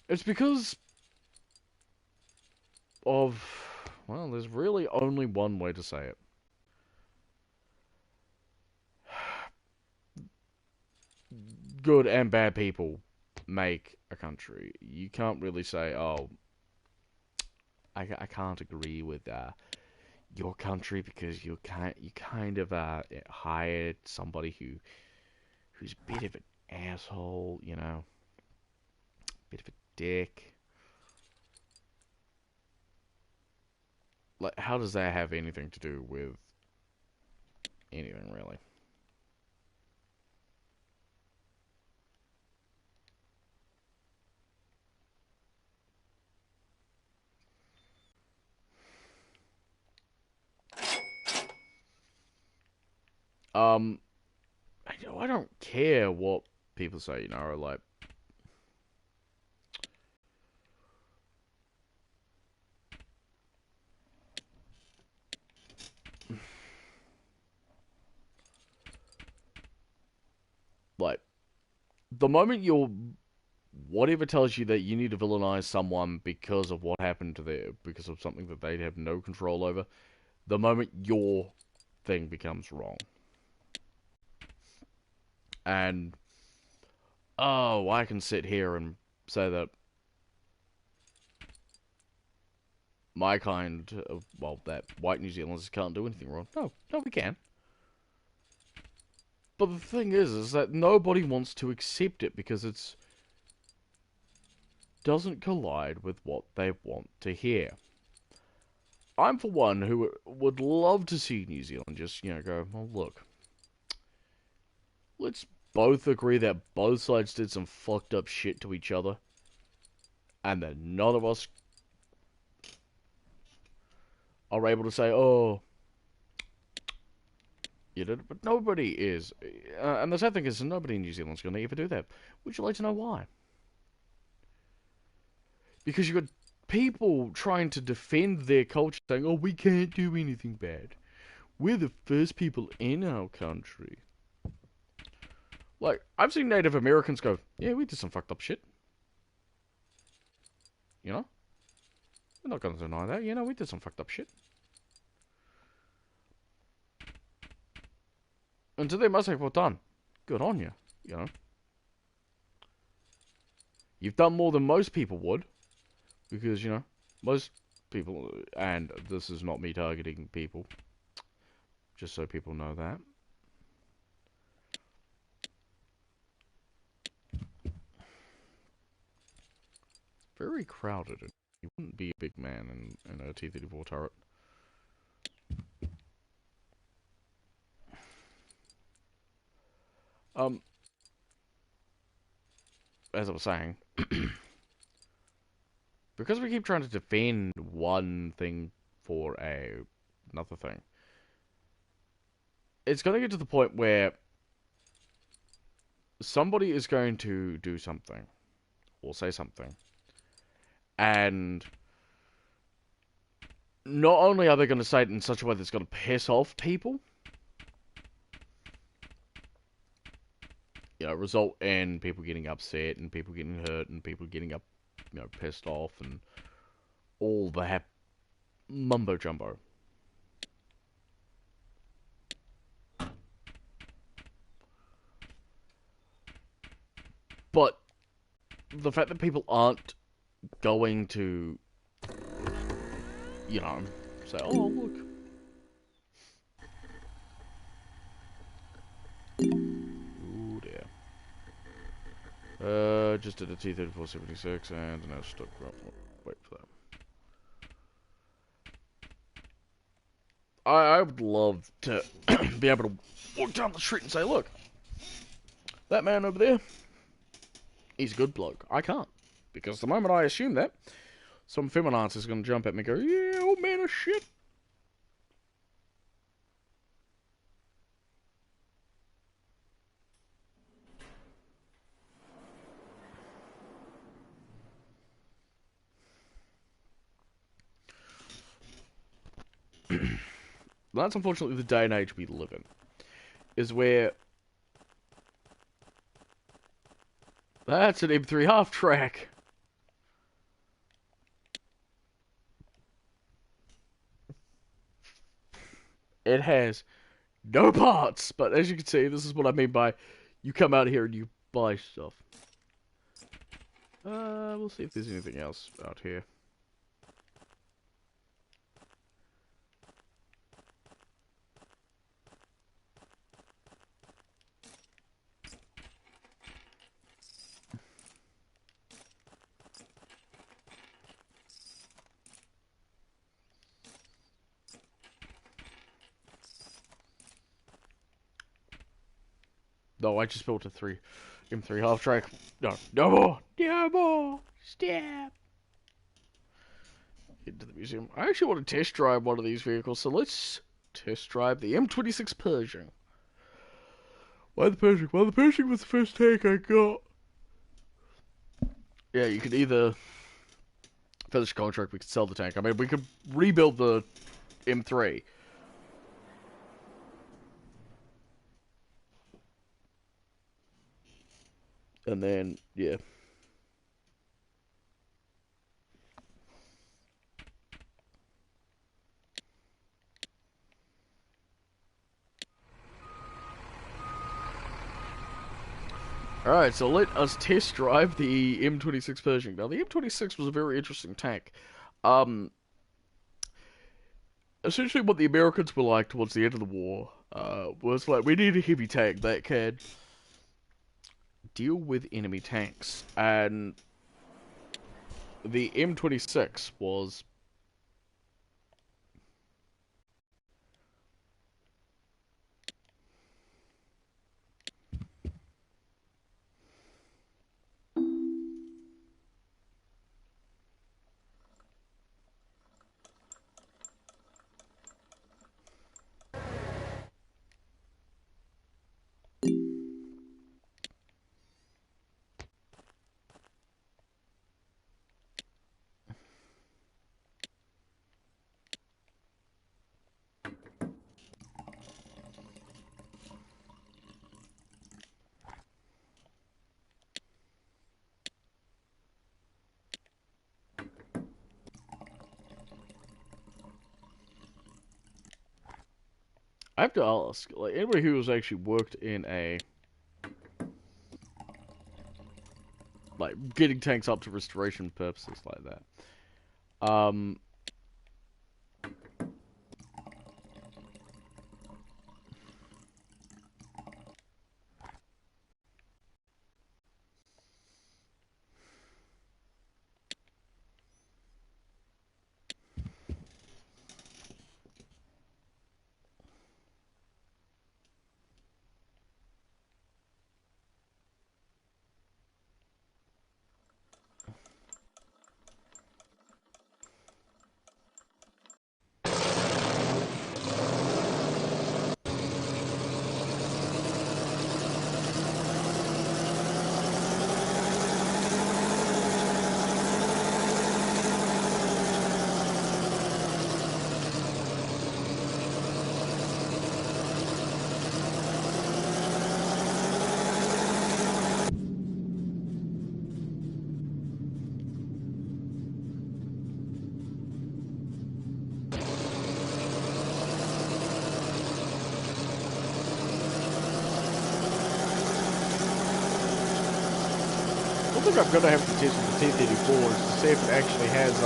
it's because of, well, there's really only one way to say it. Good and bad people make a country. You can't really say, oh, I can't agree with your country because you kind of hired somebody who's a bit of an asshole, bit of a dick. Like, how does that have anything to do with anything, really? Um, I don't care what people say, like, like, the moment whatever tells you that you need to villainize someone because of what happened to because of something that they have no control over, the moment your thing becomes wrong. And, oh, I can sit here and say that my kind of, well, that white New Zealanders can't do anything wrong. No, we can. But the thing is that nobody wants to accept it because it doesn't collide with what they want to hear. I'm for one who would love to see New Zealand just, go, well, look, let's both agree that both sides did some fucked up shit to each other, and that none of us are able to say, oh, you did it, but nobody is. And the sad thing is, nobody in New Zealand's going to ever do that. Would you like to know why? Because you've got people trying to defend their culture, saying, oh, we can't do anything bad. We're the first people in our country. Like, I've seen Native Americans go, yeah, we did some fucked up shit. We're not going to deny that. We did some fucked up shit. And to them, I say, well done. Good on you, You've done more than most people would. Because, most people, and this is not me targeting people, just so people know that. Very crowded. You wouldn't be a big man in a T-34 turret. As I was saying, because we keep trying to defend one thing for another thing, it's going to get to the point where somebody is going to do something, or say something, and not only are they going to say it in such a way that's going to piss off people, result in people getting upset and people getting hurt and people getting pissed off and all that mumbo jumbo. But the fact that people aren't going to, say, oh, look. Ooh, dear. Just did a T-34-76 and now stuck. Wait for that. I would love to be able to walk down the street and say, look, that man over there, he's a good bloke. I can't. Because the moment I assume that, some feminazi is going to jump at me and go, yeah, old man of shit. That's unfortunately the day and age we live in. Is where... That's an M3 half-track. It has no parts, but as you can see, this is what I mean by you come out here and you buy stuff. We'll see if there's anything else out here. No, I just built a M3 half track. No more, stop. Into the museum. I actually want to test drive one of these vehicles, so let's test drive the M26 Pershing. Why the Pershing? Well, the Pershing was the first tank I got. Yeah, you could either finish the contract, we could sell the tank. I mean, we could rebuild the M3. And then, yeah. Alright, so let us test drive the M26 Pershing. Now, the M26 was a very interesting tank. Essentially what the Americans were like towards the end of the war, was like, we need a heavy tank that can deal with enemy tanks. And the M26 was... I have to ask, like, anybody who has actually worked in a... like, getting tanks up to restoration purposes like that. One thing I'm gonna have to test with the T-34 is to see if it actually has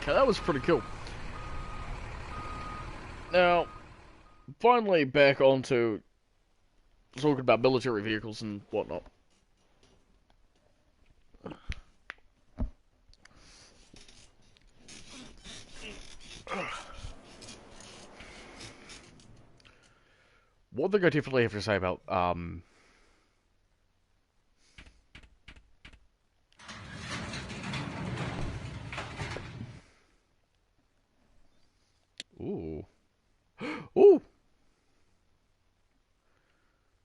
okay, that was pretty cool. Now, finally back onto talking about military vehicles and whatnot. One thing I definitely have to say about ooh. Ooh!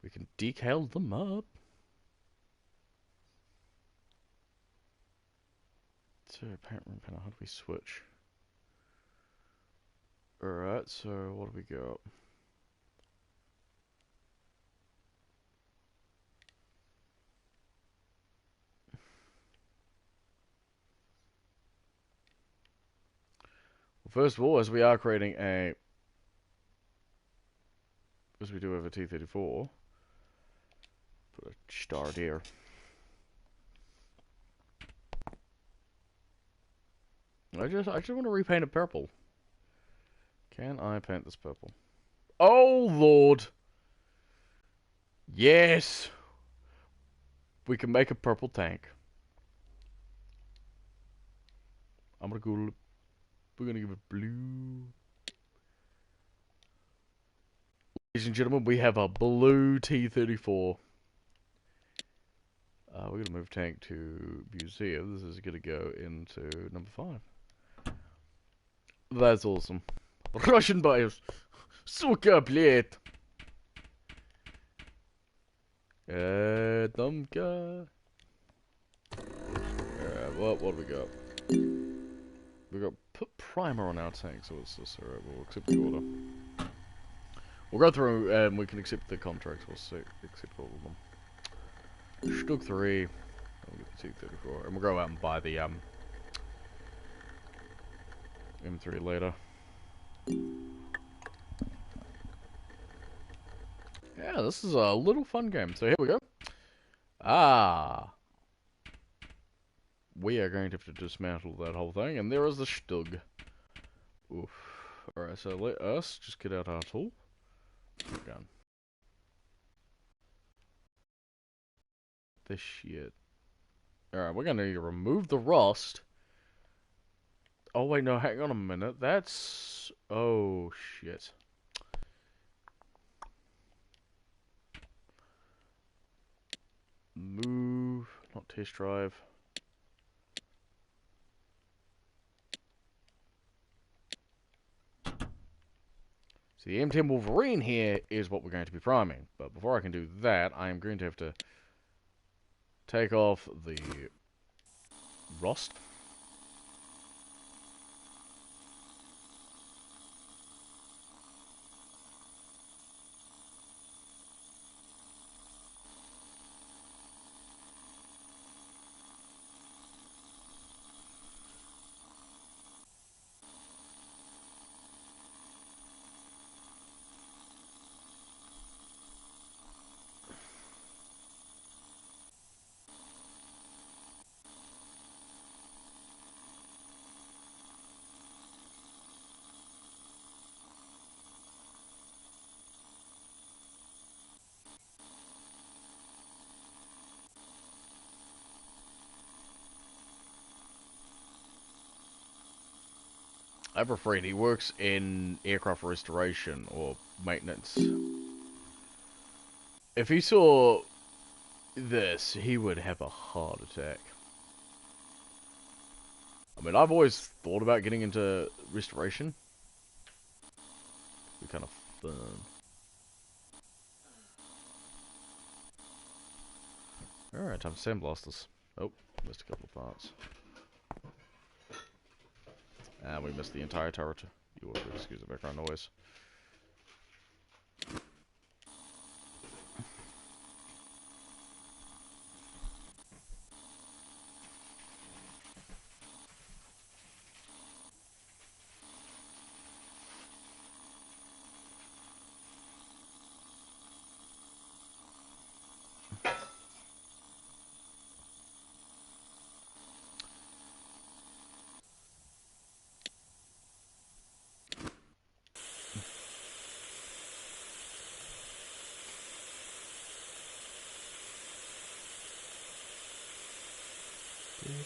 We can decal them up. So, parent room panel, how do we switch? Alright, so what do we got? Well, first of all, as we are creating a... as we do have a T-34, put a star there. I just want to repaint it purple. Can I paint this purple? Oh, Lord! Yes! We can make a purple tank. I'm gonna go... we're gonna give it blue. Ladies and gentlemen, we have a blue T-34. We're gonna move tank to museum. This is gonna go into number 5. That's awesome. Russian bios. Сука, блядь. Dumka. What do we got? We got put primer on our tank, so it's this. Alright, we'll accept the order. We'll go through and we can accept the contracts. We'll see, accept all of them. Stuck 3. We'll get the T-34, and we'll go out and buy the M3 later. Yeah, this is a little fun game. So here we go. We are going to have to dismantle that whole thing, and there is the Stug. Oof. Alright, so let us just get out our tool. Gun. This shit. Alright, we're gonna need to remove the rust. Oh wait, no, hang on a minute. That's... oh, shit. Move, not test drive. So the M10 Wolverine here is what we're going to be priming. But before I can do that, I am going to have to take off the rust. I have a friend, he works in aircraft restoration or maintenance. If he saw this, he would have a heart attack. I mean, I've always thought about getting into restoration. It'd be kind of fun. Alright, time to sandblast this. Oh, missed a couple of parts. And we missed the entire turret. You will excuse the background noise.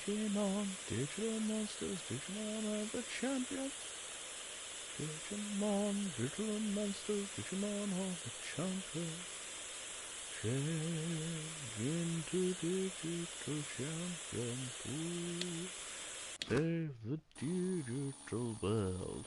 Digimon, digital monsters, Digimon are the champions. Digimon, digital monsters, Digimon are the champions. Change into digital champions to save the digital world.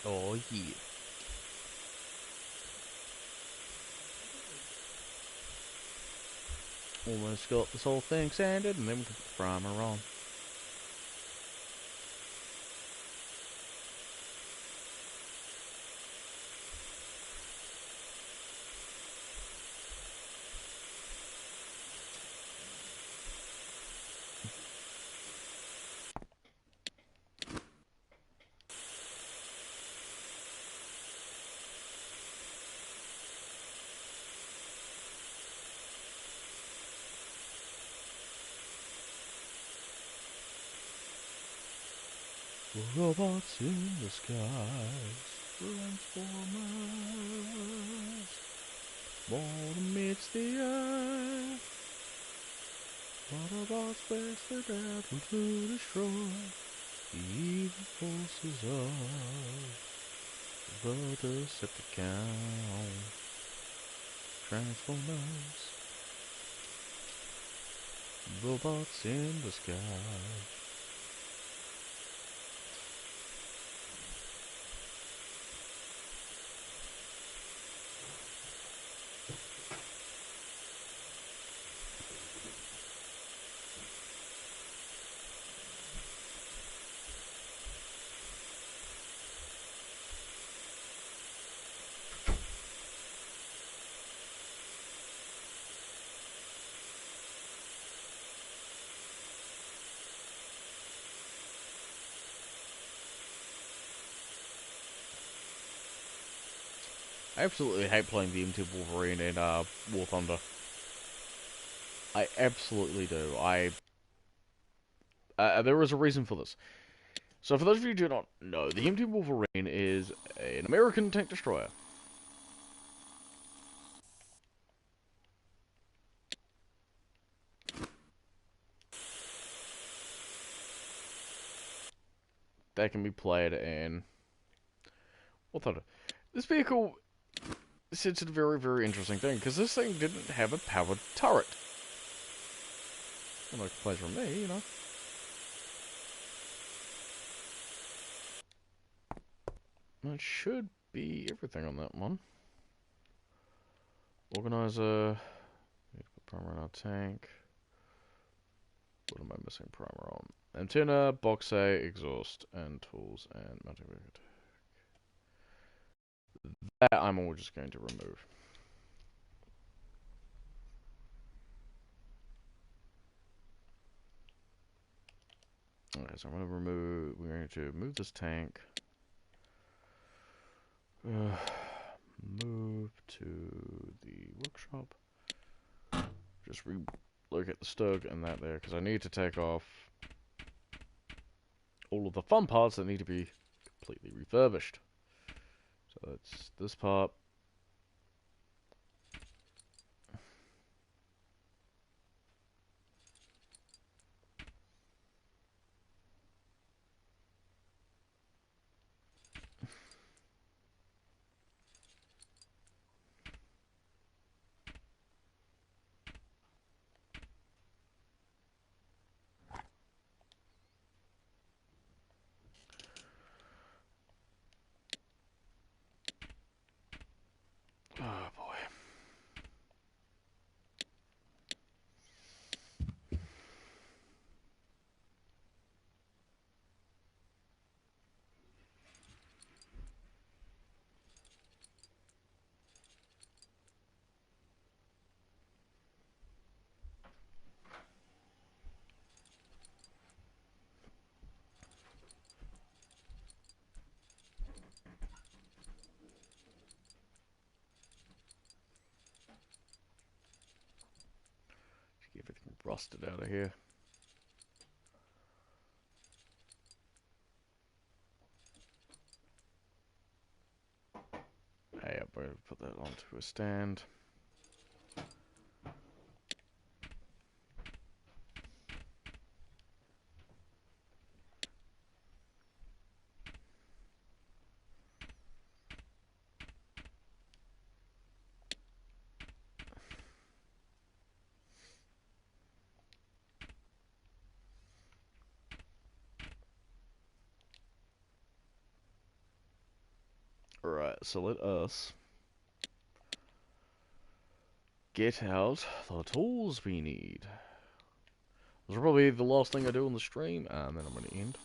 Oh yeah. Almost got this whole thing sanded and then we can put the primer on. Robots in the skies, Transformers, born amidst the earth. Autobots face the devil to destroy the evil forces of the Decepticons. Transformers, robots in the skies. I absolutely hate playing the M2 Wolverine in War Thunder. I absolutely do. There is a reason for this. So for those of you who do not know, the M2 Wolverine is an American tank destroyer. that can be played in. What thought? This vehicle, it's a very, very interesting thing, because this thing didn't have a powered turret. Well, no complaints from me, you know. That should be everything on that one. Organizer. Need to put primer on our tank. What am I missing primer on? Antenna, box A, exhaust, and tools, and mounting bracket. That I'm all just going to remove. Okay, so I'm going to remove. We're going to move this tank. Move to the workshop. Just relocate the stug and that there, because I need to take off all of the fun parts that need to be completely refurbished. So that's this part. Oh boy. Get everything rusted out of here. Hey, I'm going to put that onto a stand. Alright, so let us get out the tools we need. This will probably be the last thing I do on the stream, and then I'm going to end.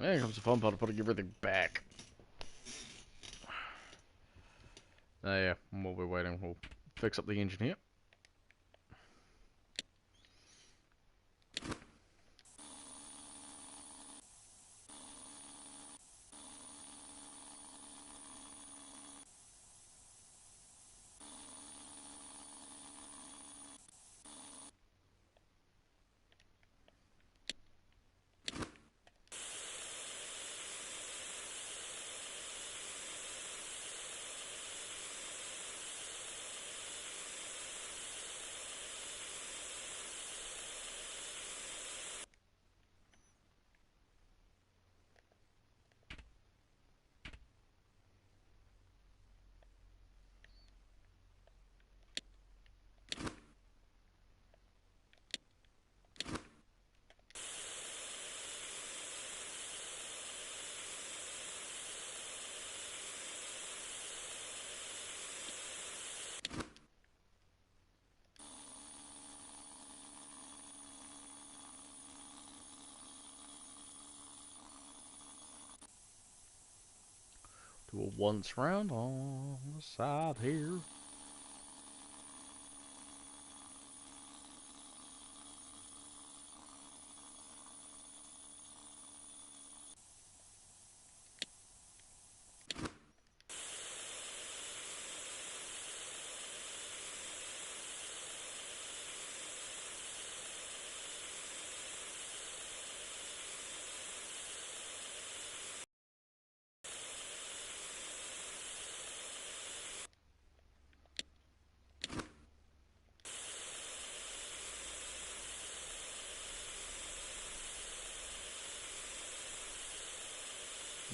Here comes the fun part of putting everything back. Oh yeah, while we're waiting, we'll fix up the engine here. once round on the side here.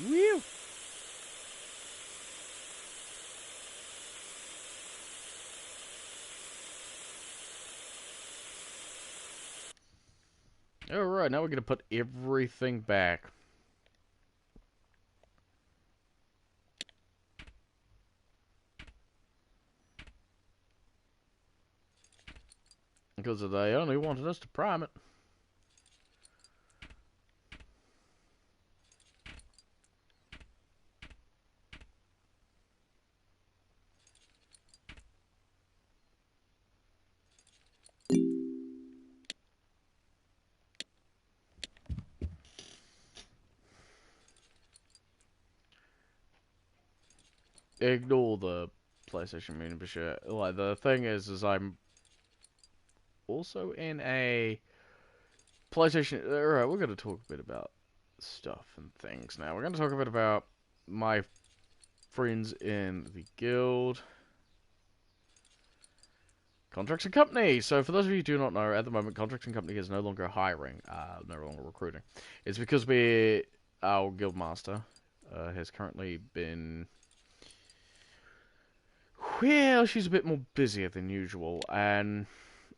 Whew. Alright, now we're gonna put everything back. Because they only wanted us to prime it. Ignore the PlayStation membership. Like, the thing is I'm also in a PlayStation. Alright, we're gonna talk a bit about stuff and things now. We're gonna talk a bit about my friends in the guild. Contracts and Company. So, for those of you who do not know, at the moment, Contracts and Company is no longer hiring, no longer recruiting. It's because our guild master has currently been. Well, she's a bit more busier than usual, and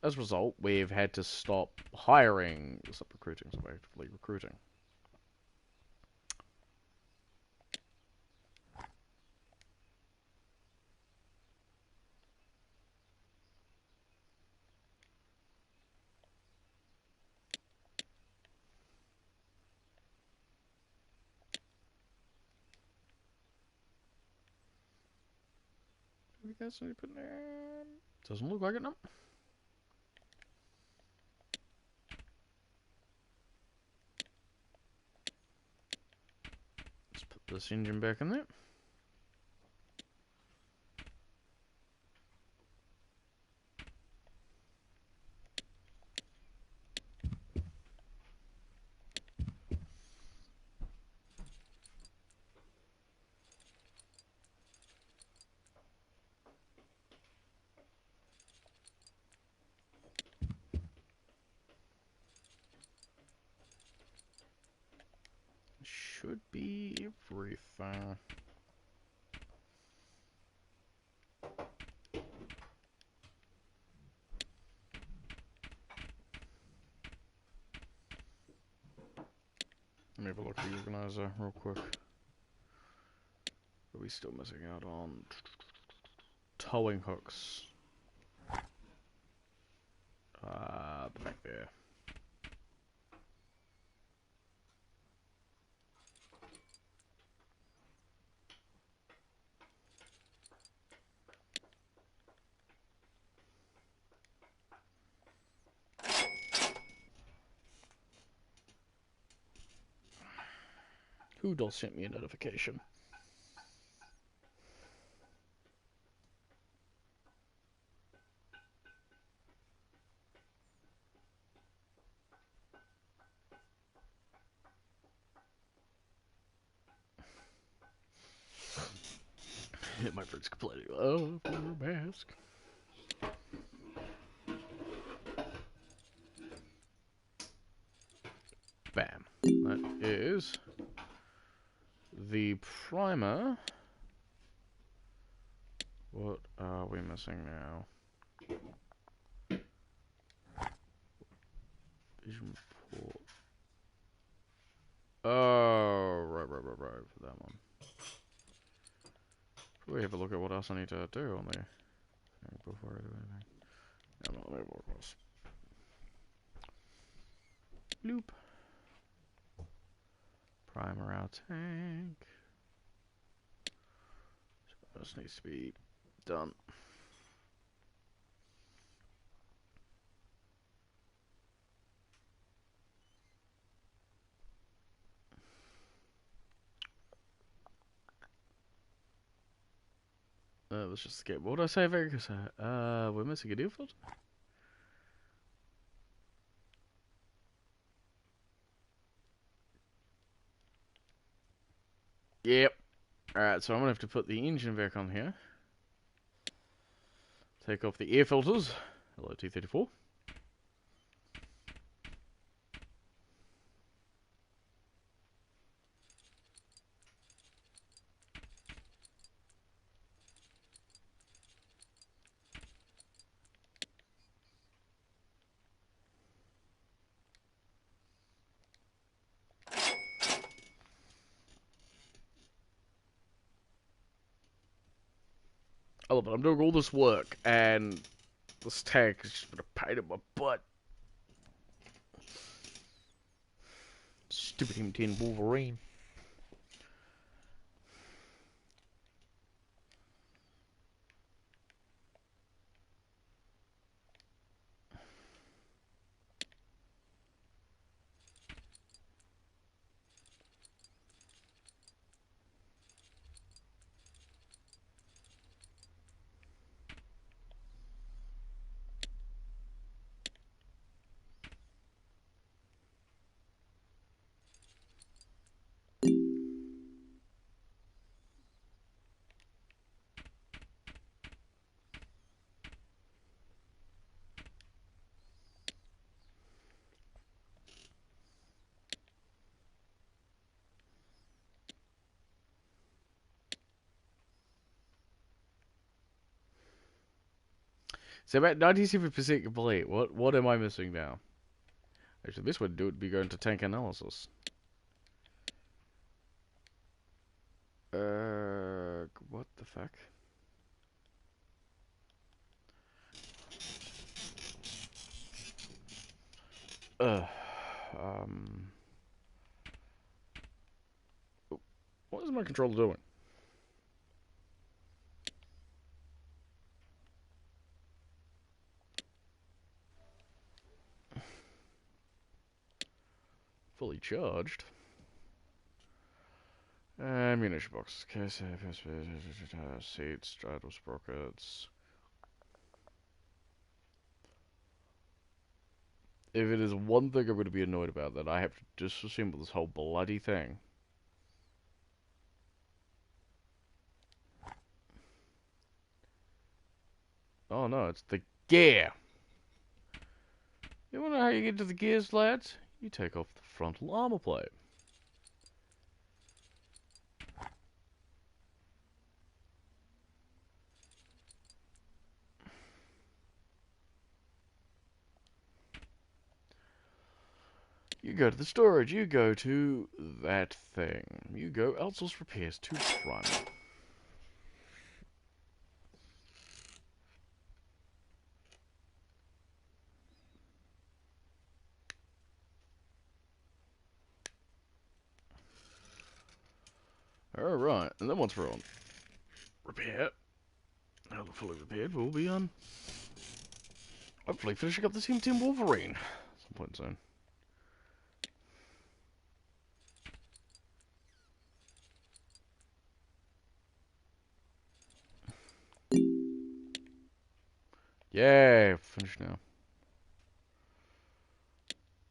as a result, we've had to stop hiring, stop recruiting, stop actively recruiting. You guys need to put in. Doesn't look like it, no. Let's put this engine back in there. Should be everything. Let me have a look at the organizer real quick. Are we still missing out on towing hooks? Back there. Who does send me a notification? My friend's complaining. Oh, poor mask. Bam. That is the primer. What are we missing now? Vision port. Oh, right, for that one. Probably have a look at what else I need to do on there before I do anything. Yeah, no, let me work this. Loop. Primer our tank. This needs to be done. Let's just skip. What did I say, Vegas? We're missing a deal filter? Yep. Alright, so I'm gonna have to put the engine back on here. Take off the air filters. Hello, T-34. I love it. I'm doing all this work, and this tank is just gonna pain in my butt. Stupid M10 Wolverine. So about 97% complete. What am I missing now? Actually, this would do it. Be going to tank analysis. What the fuck? Ugh. What is my controller doing? Fully charged. Ammunition boxes, case, seats, straddle sprockets. If it is one thing I'm going to be annoyed about, that I have to disassemble this whole bloody thing. Oh no, it's the gear! You wanna know how you get to the gears, lads? You take off the frontal armor plate. You go to the storage, you go to that thing. You go outsource repairs to Primal. Alright, and then once we're on repair, now they're fully repaired, we'll be on hopefully finishing up this M10 Wolverine at some point soon. Yay, finished now.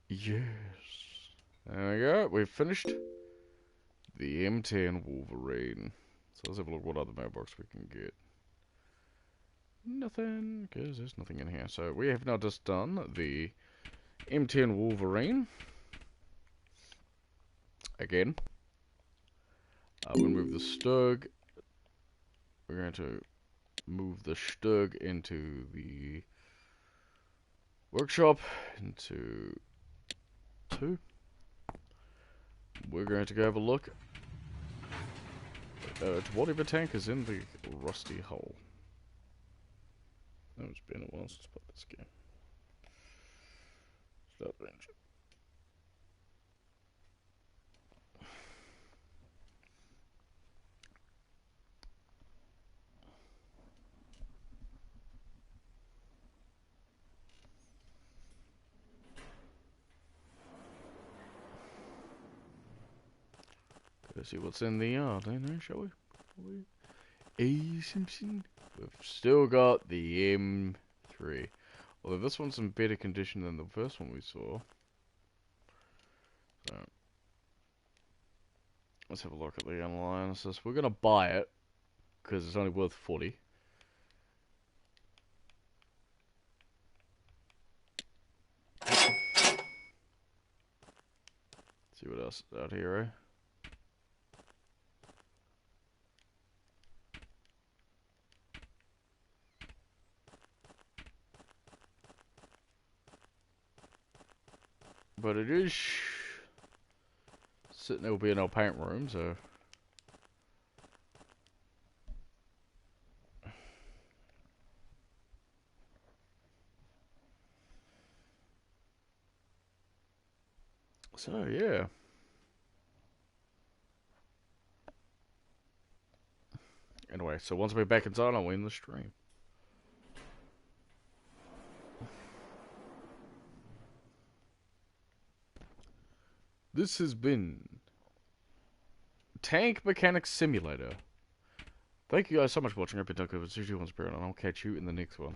Yes. There we go, we've finished the M10 Wolverine. So let's have a look what other mailbox we can get. Nothing, because there's nothing in here. So we have now just done the M10 Wolverine. Again. We'll move the Stug. We're going to move the Stug into the workshop, into 2. We're going to go have a look at whatever tank is in the rusty hull. Oh, it's been a while since I played this game. Start the engine. Let's see what's in the yard, shall we? A Simpson. We've still got the M3. Although this one's in better condition than the first one we saw. So, let's have a look at the analysis. We're gonna buy it, because it's only worth 40. See what else is out here, eh? But it is sitting there will be in our paint room, so yeah. Anyway, so once we're back inside, I'll end the stream. This has been Tank Mechanics Simulator. Thank you guys so much for watching. I've been Duncan, and I'll catch you in the next one.